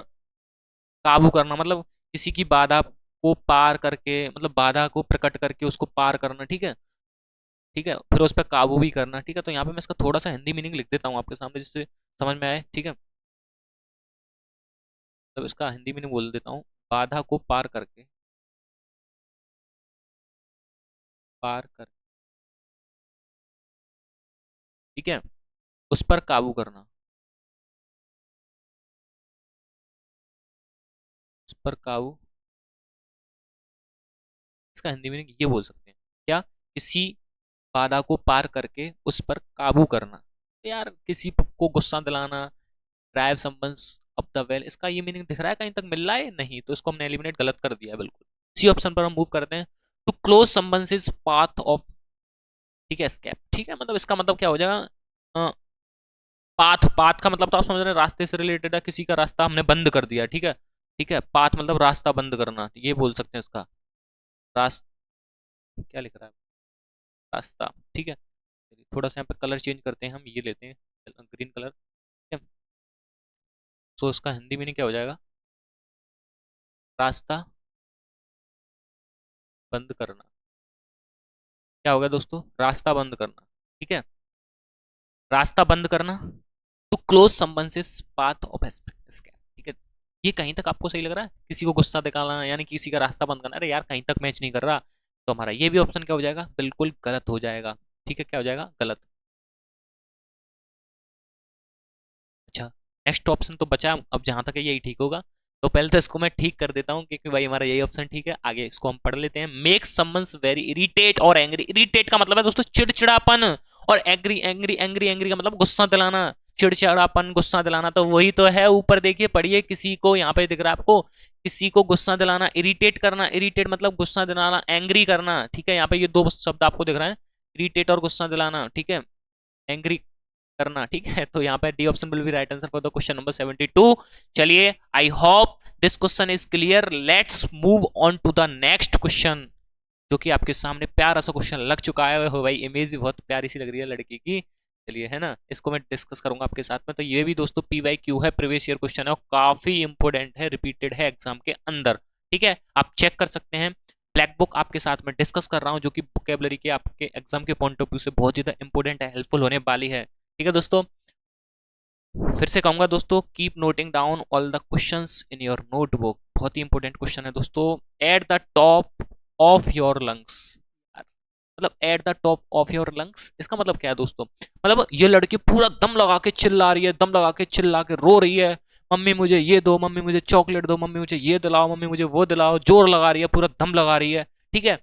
काबू करना, मतलब किसी की बाधा को पार करके, मतलब बाधा को प्रकट करके उसको पार करना। ठीक है, ठीक है, फिर उस पर काबू भी करना। ठीक है, तो यहाँ पे मैं इसका थोड़ा सा हिंदी मीनिंग लिख देता हूँ आपके सामने, जिससे समझ में आए। ठीक है, तो इसका हिंदी मीनिंग बोल देता हूँ, बाधा को पार करके, पार कर, ठीक है, उस पर काबू करना, उस पर काबू, इसका हिंदी मीनिंग ये बोल सकते हैं, क्या, किसी बाधा को पार करके उस पर काबू करना। तो यार किसी को गुस्सा दिलाना, drive someone's up the well, इसका ये मीनिंग दिख रहा है, कहीं तक मिल रहा है, नहीं, तो इसको हमने एलिमिनेट गलत कर दिया है बिल्कुल। सी ऑप्शन पर हम मूव करते हैं, to close someone's path of, ठीक है, स्केप। ठीक है, मतलब इसका मतलब क्या हो जाएगा, पाथ, पाथ का मतलब तो आप समझ रहे हैं, रास्ते से रिलेटेड है, किसी का रास्ता हमने बंद कर दिया। ठीक है, ठीक है, पाथ मतलब रास्ता बंद करना, ये बोल सकते हैं इसका, रास्ता, क्या लिख रहा है, रास्ता। ठीक है, थोड़ा सा यहाँ पे कलर चेंज करते हैं, हम ये लेते हैं ग्रीन कलर। ठीक है, सो इसका हिंदी मीनिंग क्या हो जाएगा, रास्ता बंद करना। क्या होगा दोस्तों, रास्ता बंद करना। ठीक है, रास्ता बंद करना, टू क्लोज समवन से पाथ ऑफ एस्केप। ठीक है, ये कहीं तक आपको सही लग रहा है? किसी को गुस्सा दिखाना यानी किसी का रास्ता बंद करना, अरे यार कहीं तक मैच नहीं कर रहा, तो हमारा ये भी ऑप्शन क्या हो जाएगा? बिल्कुल गलत हो जाएगा। ठीक है, क्या हो जाएगा? गलत। अच्छा, नेक्स्ट ऑप्शन तो बचा, अब जहां तक है यही ठीक होगा, तो पहले तो इसको मैं ठीक कर देता हूँ क्योंकि भाई हमारा यही ऑप्शन ठीक है। आगे इसको हम पढ़ लेते हैं। मेक समवन्स वेरी इरिटेट और एंग्री। इरिटेट का मतलब है दोस्तों चिड़चिड़ापन, और एंग्री एंग्री एंग्री एंग्री का मतलब गुस्सा दिलाना, चिड़चिड़ापन गुस्सा दिलाना, तो वही तो है। ऊपर देखिए, पढ़िए, किसी को यहाँ पे दिख रहा है आपको, किसी को गुस्सा दिलाना, इरिटेट करना, इरिटेट मतलब गुस्सा दिलाना, एंग्री करना, ठीक है। यहाँ पे ये दो शब्द आपको दिख रहा है, इरिटेट और गुस्सा दिलाना, ठीक है, एंग्री करना, ठीक है। तो यहाँ पे D option will be right answer for the question number 72। चलिए, I hope this question is clear. Let's move on to the next question, जो कि आपके सामने प्यारा सा क्वेश्चन लग चुका है। हो भाई, इमेज भी बहुत प्यारी सी लग रही है लड़की की। चलिए, है ना, इसको मैं डिस्कस करूंगा आपके साथ में। तो ये भी दोस्तों PYQ है, प्रीवियस ईयर क्वेश्चन है, और काफी इंपोर्टेंट है, रिपीटेड है एग्जाम के अंदर, ठीक है। आप चेक कर सकते हैं। ब्लैक बुक आपके साथ में डिस्कस कर रहा हूँ, जो कि वोकेबलरी के आपके एग्जाम के पॉइंट ऑफ व्यू से बहुत ज्यादा इंपॉर्टेंट है, हेल्पफुल होने वाली है, ठीक है दोस्तों। फिर से कहूंगा दोस्तों, keep noting down all the questions in your notebook. बहुत ही इंपॉर्टेंट क्वेश्चन है दोस्तों। At the top of your lungs, मतलब at the top of your lungs, इसका मतलब क्या है दोस्तों? मतलब ये लड़की पूरा दम लगा के चिल्ला रही है, दम लगा के चिल्ला के रो रही है, मम्मी मुझे ये दो, मम्मी मुझे चॉकलेट दो, मम्मी मुझे ये दिलाओ, मम्मी मुझे वो दिलाओ, जोर लगा रही है, पूरा दम लगा रही है, ठीक है।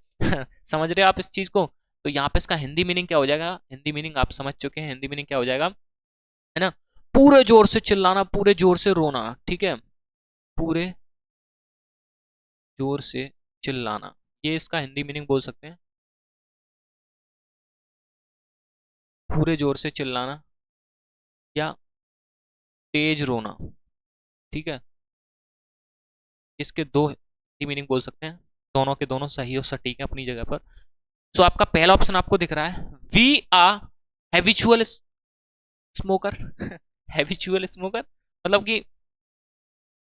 समझ रहे हैं आप इस चीज को? तो यहाँ पे इसका हिंदी मीनिंग क्या हो जाएगा? हिंदी मीनिंग आप समझ चुके हैं, हिंदी मीनिंग क्या हो जाएगा, है ना? पूरे जोर से चिल्लाना, पूरे जोर से रोना, ठीक है, पूरे जोर से चिल्लाना, ये इसका हिंदी मीनिंग बोल सकते हैं। पूरे जोर से चिल्लाना या तेज रोना, ठीक है, इसके दो हिंदी मीनिंग बोल सकते हैं। दोनों के दोनों सही और सटीक है अपनी जगह पर। सो आपका पहला ऑप्शन आपको दिख रहा है, we are habitual smoker. Habitual smoker मतलब कि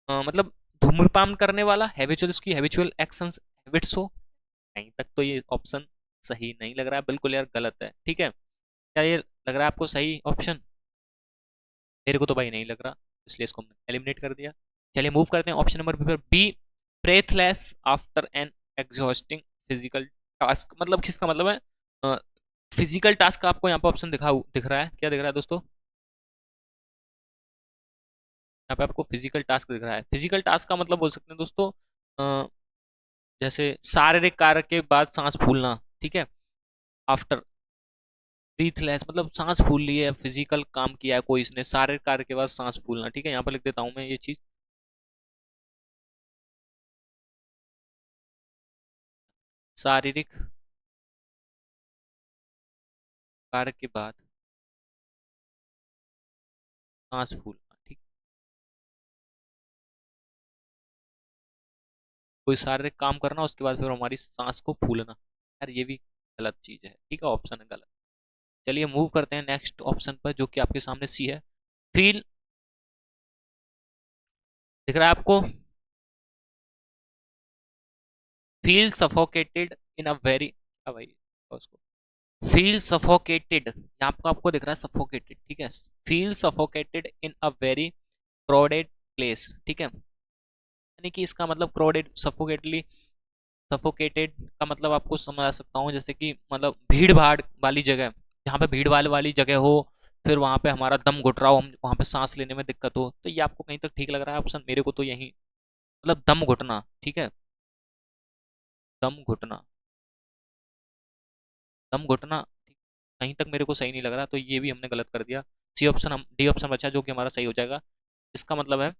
मतलब धूम्रपान करने वाला, हैबिचुअल, इसकी हैबिचुअल एक्शंस, हैबिट्स हो। कहीं तक तो ये ऑप्शन सही नहीं लग रहा है, बिल्कुल यार गलत है, ठीक है। क्या ये लग रहा है आपको सही ऑप्शन? मेरे को तो भाई नहीं लग रहा, इसलिए इसको हमने एलिमिनेट कर दिया। चलिए मूव करते हैं option number B, breathless after an exhausting physical task. मतलब किसका मतलब है? फिजिकल टास्क का आपको यहाँ पे ऑप्शन दिख रहा है, क्या दिख रहा है दोस्तों? यहाँ पे आपको फिजिकल टास्क दिख रहा है। फिजिकल टास्क का मतलब बोल सकते हैं दोस्तों, अ, जैसे शारीरिक कार्य के बाद सांस फूलना, ठीक है, आफ्टर ब्रीथलेस मतलब सांस फूल ली है, फिजिकल काम किया है कोई इसने, शारीरिक कार्य के बाद सांस फूलना, ठीक है। यहाँ पर लिख देता हूँ मैं ये चीज, शारीरिक कार्य के बाद सांस फूलना, ठीक। कोई शारीरिक काम करना, उसके बाद फिर हमारी सांस को फूलना, यार ये भी गलत चीज है, ठीक है, ऑप्शन है गलत। चलिए मूव करते हैं नेक्स्ट ऑप्शन पर, जो कि आपके सामने सी है। फील, दिख रहा है आपको? Feel suffocated in a very, भाई उसको, फील सफोकेटेड, यहाँ आपको आपको दिख रहा है सफोकेटेड, ठीक है, feel suffocated in a very crowded place, ठीक है। यानी कि इसका मतलब क्राउडेड, सफोकेटली, सफोकेटेड का मतलब आपको समझा सकता हूँ, जैसे कि मतलब भीड़ भाड़ वाली जगह, जहाँ पे भीड़ भाड़ वाली जगह हो, फिर वहां पे हमारा दम घुट रहा हो, हम वहां पे सांस लेने में दिक्कत हो, तो ये आपको कहीं तक ठीक लग रहा है ऑप्शन? मेरे को तो यही, मतलब दम घुटना, ठीक है, दम घुटना, दम घुटना, कहीं तक मेरे को सही नहीं लग रहा, तो ये भी हमने गलत कर दिया। सी ऑप्शन, हम डी ऑप्शन बचा जो कि हमारा सही हो जाएगा। इसका मतलब है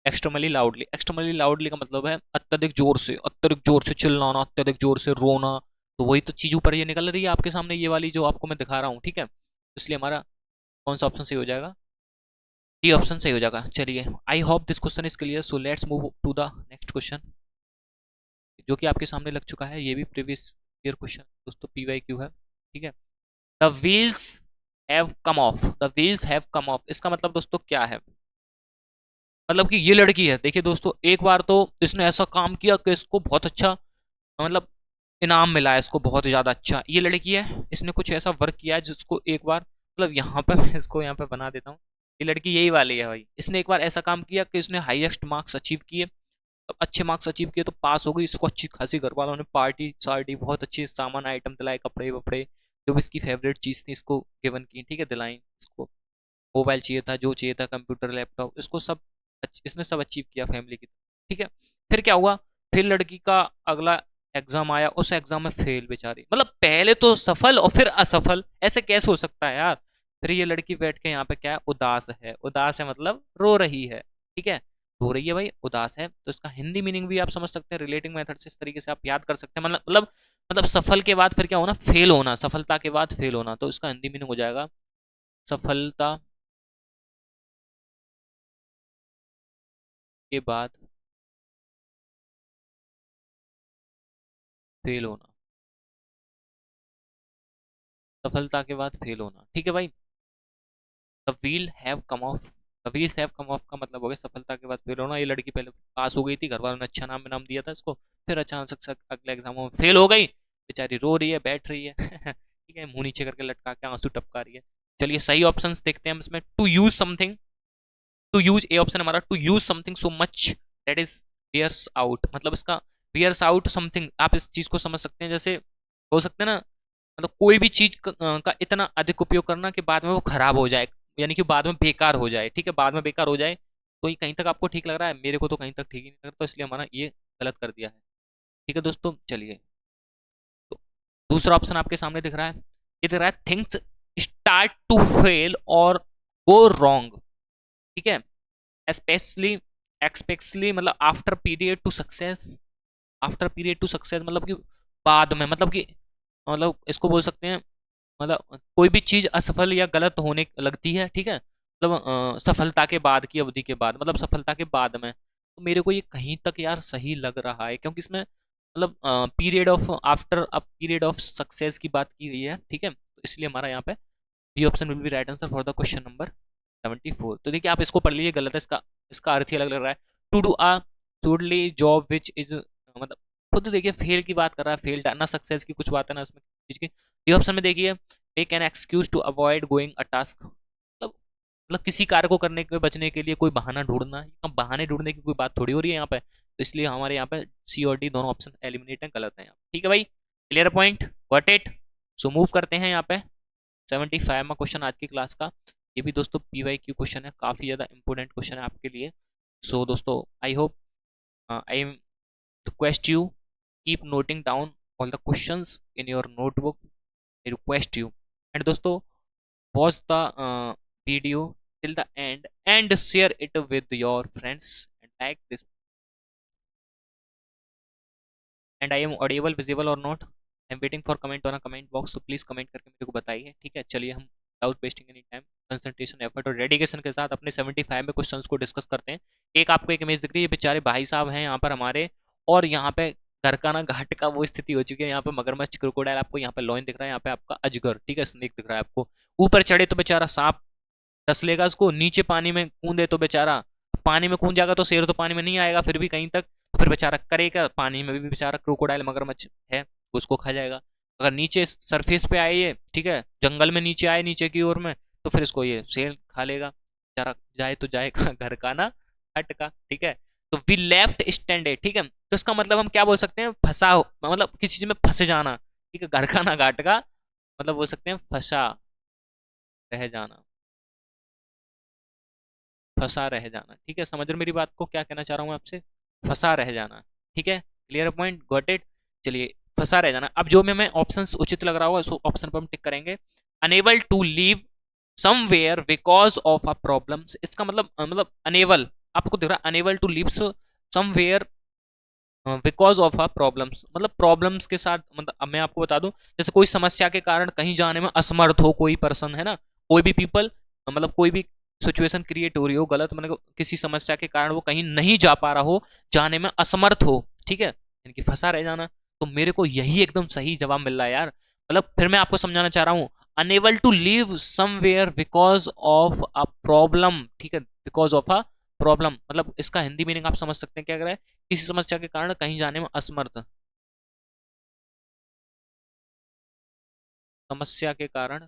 एक्सट्रीमली लाउडली। एक्सट्रीमली लाउडली का मतलब है अत्यधिक जोर से, अत्यधिक जोर से चिल्लाना, अत्यधिक जोर से रोना, तो वही तो चीज ऊपर ये निकल रही है आपके सामने, ये वाली जो आपको मैं दिखा रहा हूँ, ठीक है। इसलिए हमारा कौन सा ऑप्शन सही हो जाएगा? डी ऑप्शन सही हो जाएगा। चलिए, I hope this question is clear, so let's move to the next question, जो कि आपके सामने लग चुका है। ये भी प्रीवियस ईयर क्वेश्चन दोस्तों, PYQ है, ठीक है। The wheels have come off, the wheels have come off, इसका मतलब दोस्तों क्या है? मतलब कि ये लड़की है, देखिए दोस्तों, एक बार तो इसने ऐसा काम किया कि इसको बहुत अच्छा, मतलब इनाम मिला है इसको बहुत ज्यादा अच्छा। ये लड़की है, इसने कुछ ऐसा वर्क किया है जिसको एक बार, मतलब यहाँ पे मैं इसको यहाँ पे बना देता हूँ, ये लड़की यही वाली है भाई। इसने एक बार ऐसा काम किया कि इसने हाईएस्ट मार्क्स अचीव किए, अच्छे मार्क्स अचीव किए तो पास हो गई। इसको अच्छी खासी घर वालों ने पार्टी सार्टी बहुत अच्छे सामान आइटम दिलाए, कपड़े वपड़े, जो भी इसकी फेवरेट चीज थी इसको गिवन की, ठीक है, दिलाई इसको। मोबाइल चाहिए था, जो चाहिए था, कंप्यूटर लैपटॉप, इसको सब इसने सब अचीव किया फैमिली की, ठीक है। फिर क्या हुआ, फिर लड़की का अगला एग्जाम आया, उस एग्जाम में फेल बेचारी, मतलब पहले तो सफल और फिर असफल, ऐसे कैसे हो सकता है यार। फिर ये लड़की बैठ के यहाँ पे क्या है, उदास है। उदास है मतलब रो रही है, ठीक है, रो रही है भाई, उदास है। तो इसका हिंदी मीनिंग भी आप समझ सकते हैं रिलेटिंग मेथड से, इस तरीके से आप याद कर सकते हैं। मतलब सफल के बाद फिर क्या होना, फेल होना, सफलता के बाद फेल होना, तो इसका हिंदी मीनिंग हो जाएगा सफलता के बाद फेल होना, सफलता के बाद फेल होना, ठीक है भाई। The wheel have come off, the wheels have come of का मतलब हो गया सफलता के बाद फेल होना। ये लड़की पहले पास हो गई थी, घर वालों ने अच्छा नाम दिया था इसको, फिर अचानक से अगले एग्जामों में फेल हो गई, बेचारी रो रही है, बैठ रही है ठीक है, मुंह नीचे करके लटका के आंसू टपका रही है। चलिए सही ऑप्शंस देखते हैं हम इसमें। To use something, to use, a option हमारा, to use something so much that is wears out, मतलब इसका वियर्स आउट समथिंग, आप इस चीज को समझ सकते हैं जैसे, हो सकते हैं ना, मतलब कोई भी चीज का इतना अधिक उपयोग करना कि बाद में वो खराब हो जाए, यानी कि बाद में बेकार हो जाए, ठीक है, बाद में बेकार हो जाए। तो ये कहीं तक आपको ठीक लग रहा है, मेरे को तो कहीं तक ठीक ही नहीं लग रहा, तो इसलिए हमारा ये गलत कर दिया है, ठीक है दोस्तों। चलिए, तो दूसरा ऑप्शन आपके सामने दिख रहा है, ये दिख रहा है थिंग्स स्टार्ट टू फेल और गो रॉन्ग, ठीक है, स्पेशली एक्सपेक्टली, मतलब after period to success, after period to success मतलब कि बाद में, मतलब कि, मतलब इसको बोल सकते हैं, मतलब कोई भी चीज असफल या गलत होने लगती है, ठीक है, मतलब सफलता के बाद की अवधि के बाद, मतलब सफलता के बाद में। तो मेरे को ये कहीं तक यार सही लग रहा है, क्योंकि इसमें मतलब period of, after a period of success की बात की गई है, ठीक है, तो इसलिए हमारा यहाँ पे B option will be right answer for the question number 74। तो देखिए आप इसको पढ़ लीजिए, गलत है, इसका इसका अर्थ ही अलग लग रहा है। To do a shoddy job which is, मतलब खुद देखिए फेल की बात कर रहा है, फेल ना सक्सेस की कुछ बात है ना उसमें चीज की। डी ऑप्शन में देखिए, take an excuse to avoid going a task, मतलब किसी कार्य को करने के बचने के लिए कोई बहाना ढूंढना, यहाँ बहाने ढूंढने की कोई बात थोड़ी हो रही है यहाँ पे, तो इसलिए हमारे यहाँ पे सी और डी दोनों ऑप्शन एलिमिनेट है, गलत है यहाँ, ठीक है भाई, clear point, got it. So move करते हैं यहाँ पे 75 में क्वेश्चन आज की क्लास का। ये भी दोस्तों PYQ क्वेश्चन है, काफी ज्यादा इंपॉर्टेंट क्वेश्चन है आपके लिए। सो दोस्तों I hope, I request you keep noting down all the questions in your notebook, I request you. And दोस्तों watch the video till the end and share it with your friends and like this. And I am audible, visible or not, I am waiting for comment on a comment box, so please comment करके मेरे को बताइए, ठीक है। चलिए हम without wasting any time concentration effort और डेडिकेशन के साथ अपने 75 में क्वेश्चंस को डिस्कस करते हैं। एक आपको एक इमेज दिख रही है, बेचारे भाई साहब हैं यहाँ पर हमारे, और यहाँ पे दरकाना घाट का वो स्थिति हो चुकी है, यहाँ पे मगरमच्छ, क्रोकोडाइल, आपको यहाँ पे लॉयन दिख रहा है, यहाँ पे आपका अजगर, ठीक है, स्नेक दिख रहा है आपको। ऊपर चढ़े तो बेचारा सांप डस लेगा उसको, नीचे पानी में कूदे तो बेचारा, पानी में कूद जाएगा तो शेर तो पानी में नहीं आएगा फिर भी कहीं तक, तो फिर बेचारा करेगा, पानी में भी बेचारा क्रोकोडाइल मगरमच्छ है, उसको खा जाएगा। अगर नीचे सरफेस पे आए ये, ठीक है, जंगल में नीचे आए नीचे की ओर में, तो फिर इसको ये शेर खा लेगा, बेचारा जाए तो जाएगा घर का ना हट का, ठीक है। तो वी लेफ्ट स्टैंडर्ड, ठीक है, तो इसका मतलब हम क्या बोल सकते हैं, फंसा मतलब किसी चीज में फंसे जाना, ठीक है, घर का ना घाट का, मतलब बोल सकते हैं फंसा रह जाना, फंसा रह जाना, ठीक है, समझ रहे मेरी बात को, क्या कहना चाह रहा हूँ मैं आपसे, फंसा रह जाना, ठीक है, क्लियर पॉइंट, गॉट इट। चलिए, फंसा रह जाना, अब जो में हमें ऑप्शन उचित लग रहा होगा उस ऑप्शन पर हम टिक करेंगे। Unable to leave somewhere because of a problems, इसका मतलब अनेबल, आपको दिख रहा है unable to leave somewhere because of a problems, मतलब प्रॉब्लम्स के साथ, मतलब अब मैं आपको बता दूं, जैसे कोई समस्या के कारण कहीं जाने में असमर्थ हो कोई पर्सन, है ना, कोई भी पीपल, मतलब कोई भी सिचुएशन क्रिएट हो रही हो गलत, मतलब किसी समस्या के कारण वो कहीं नहीं जा पा रहा हो, जाने में असमर्थ हो, ठीक है, यानी कि फंसा रह जाना। तो मेरे को यही एकदम सही जवाब मिल रहा है यार, मतलब फिर मैं आपको समझाना चाह रहा हूँ, unable to live somewhere because of a problem, ठीक है, बिकॉज ऑफ अ प्रॉब्लम, मतलब इसका हिंदी मीनिंग आप समझ सकते हैं क्या है, किसी समस्या के कारण कहीं जाने में असमर्थ, समस्या के कारण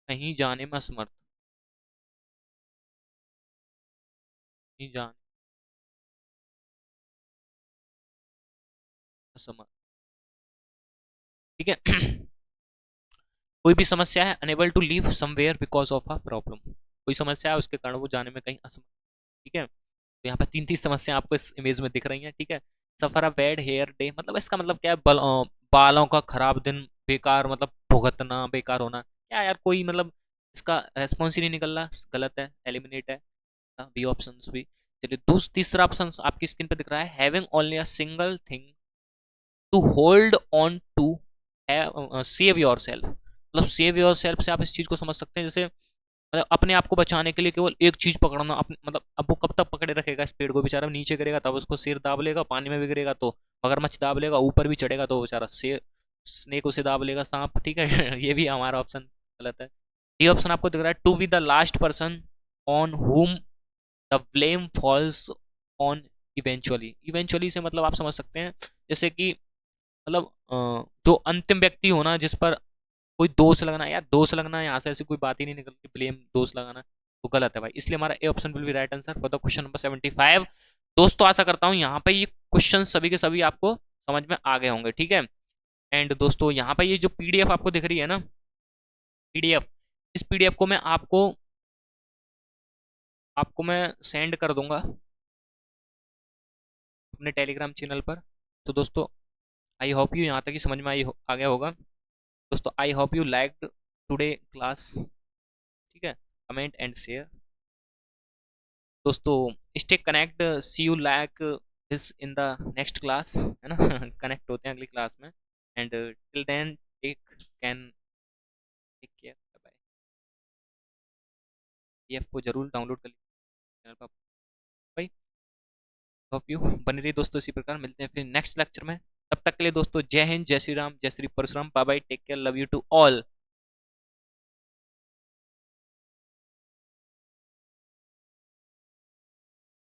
कहीं जाने में असमर्थ, नहीं जान समझ। ठीक है। कोई भी समस्या है, unable to leave somewhere because of a problem, कोई समस्या है उसके कारण वो जाने में कहीं असमर्थ। ठीक है, तो यहाँ पर तीन तीन समस्या आपको इस इमेज में दिख रही हैं। ठीक है, सफर अ बैड हेयर डे, मतलब इसका मतलब क्या है, बालों का खराब दिन, बेकार मतलब भुगतना, बेकार होना, क्या यार, कोई मतलब इसका रेस्पॉन्स ही नहीं निकल रहा, गलत है, एलिमिनेट है। बी ऑप्शन भी। चलिए तीसरा ऑप्शन आपकी स्क्रीन पे दिख रहा है, having only a single thing to hold on to, save yourself. मतलब सेव योर सेल्फ से आप इस चीज को समझ सकते हैं, जैसे मतलब अपने आप को बचाने के लिए केवल एक चीज पकड़ना, अपने मतलब अब वो कब तक पकड़े रखेगा इस पेड़ को, बेचारा नीचे गिरेगा तब उसको सिर दाब लेगा, पानी में भी गिरेगा तो मगरमच्छ दाब लेगा, ऊपर भी चढ़ेगा तो बेचारा शेर स्नेक उसे दाब लेगा, सांप। ठीक है। ये भी हमारा ऑप्शन गलत है। ये ऑप्शन आपको दिख रहा है, to be the last person on whom the blame falls on eventually. Eventually से मतलब आप समझ सकते हैं जैसे कि मतलब जो अंतिम व्यक्ति हो ना जिस पर कोई दोष लगना, यार दोष लगना यहाँ से ऐसी कोई बात ही नहीं निकलती, ब्लेम दोष लगाना तो गलत है भाई, इसलिए हमारा ए option will be right answer for the question number 75। दोस्तों आशा करता हूँ यहाँ पे ये क्वेश्चन सभी के सभी आपको समझ में आ गए होंगे। ठीक है, एंड दोस्तों यहाँ पे ये जो पीडीएफ आपको दिख रही है ना, पीडीएफ, इस पीडीएफ को मैं आपको आपको मैं सेंड कर दूंगा अपने टेलीग्राम चैनल पर। तो दोस्तों आई होप यू यहाँ तक ही समझ में आ गया होगा। दोस्तों I hope you like today class. ठीक है, कमेंट एंड शेयर। दोस्तों stay connect, see you like this in the next class, है ना। कनेक्ट होते हैं अगली क्लास में, and till then take can take care, bye. PDF को जरूर डाउनलोड कर लीजिए चैनल पर भाई। होप यू बने रहिए दोस्तों, इसी प्रकार मिलते हैं फिर नेक्स्ट लेक्चर में। तब तक के लिए दोस्तों जय हिंद, जय श्री राम, जय Shri Parshuram, bye bye, take care, love you to all.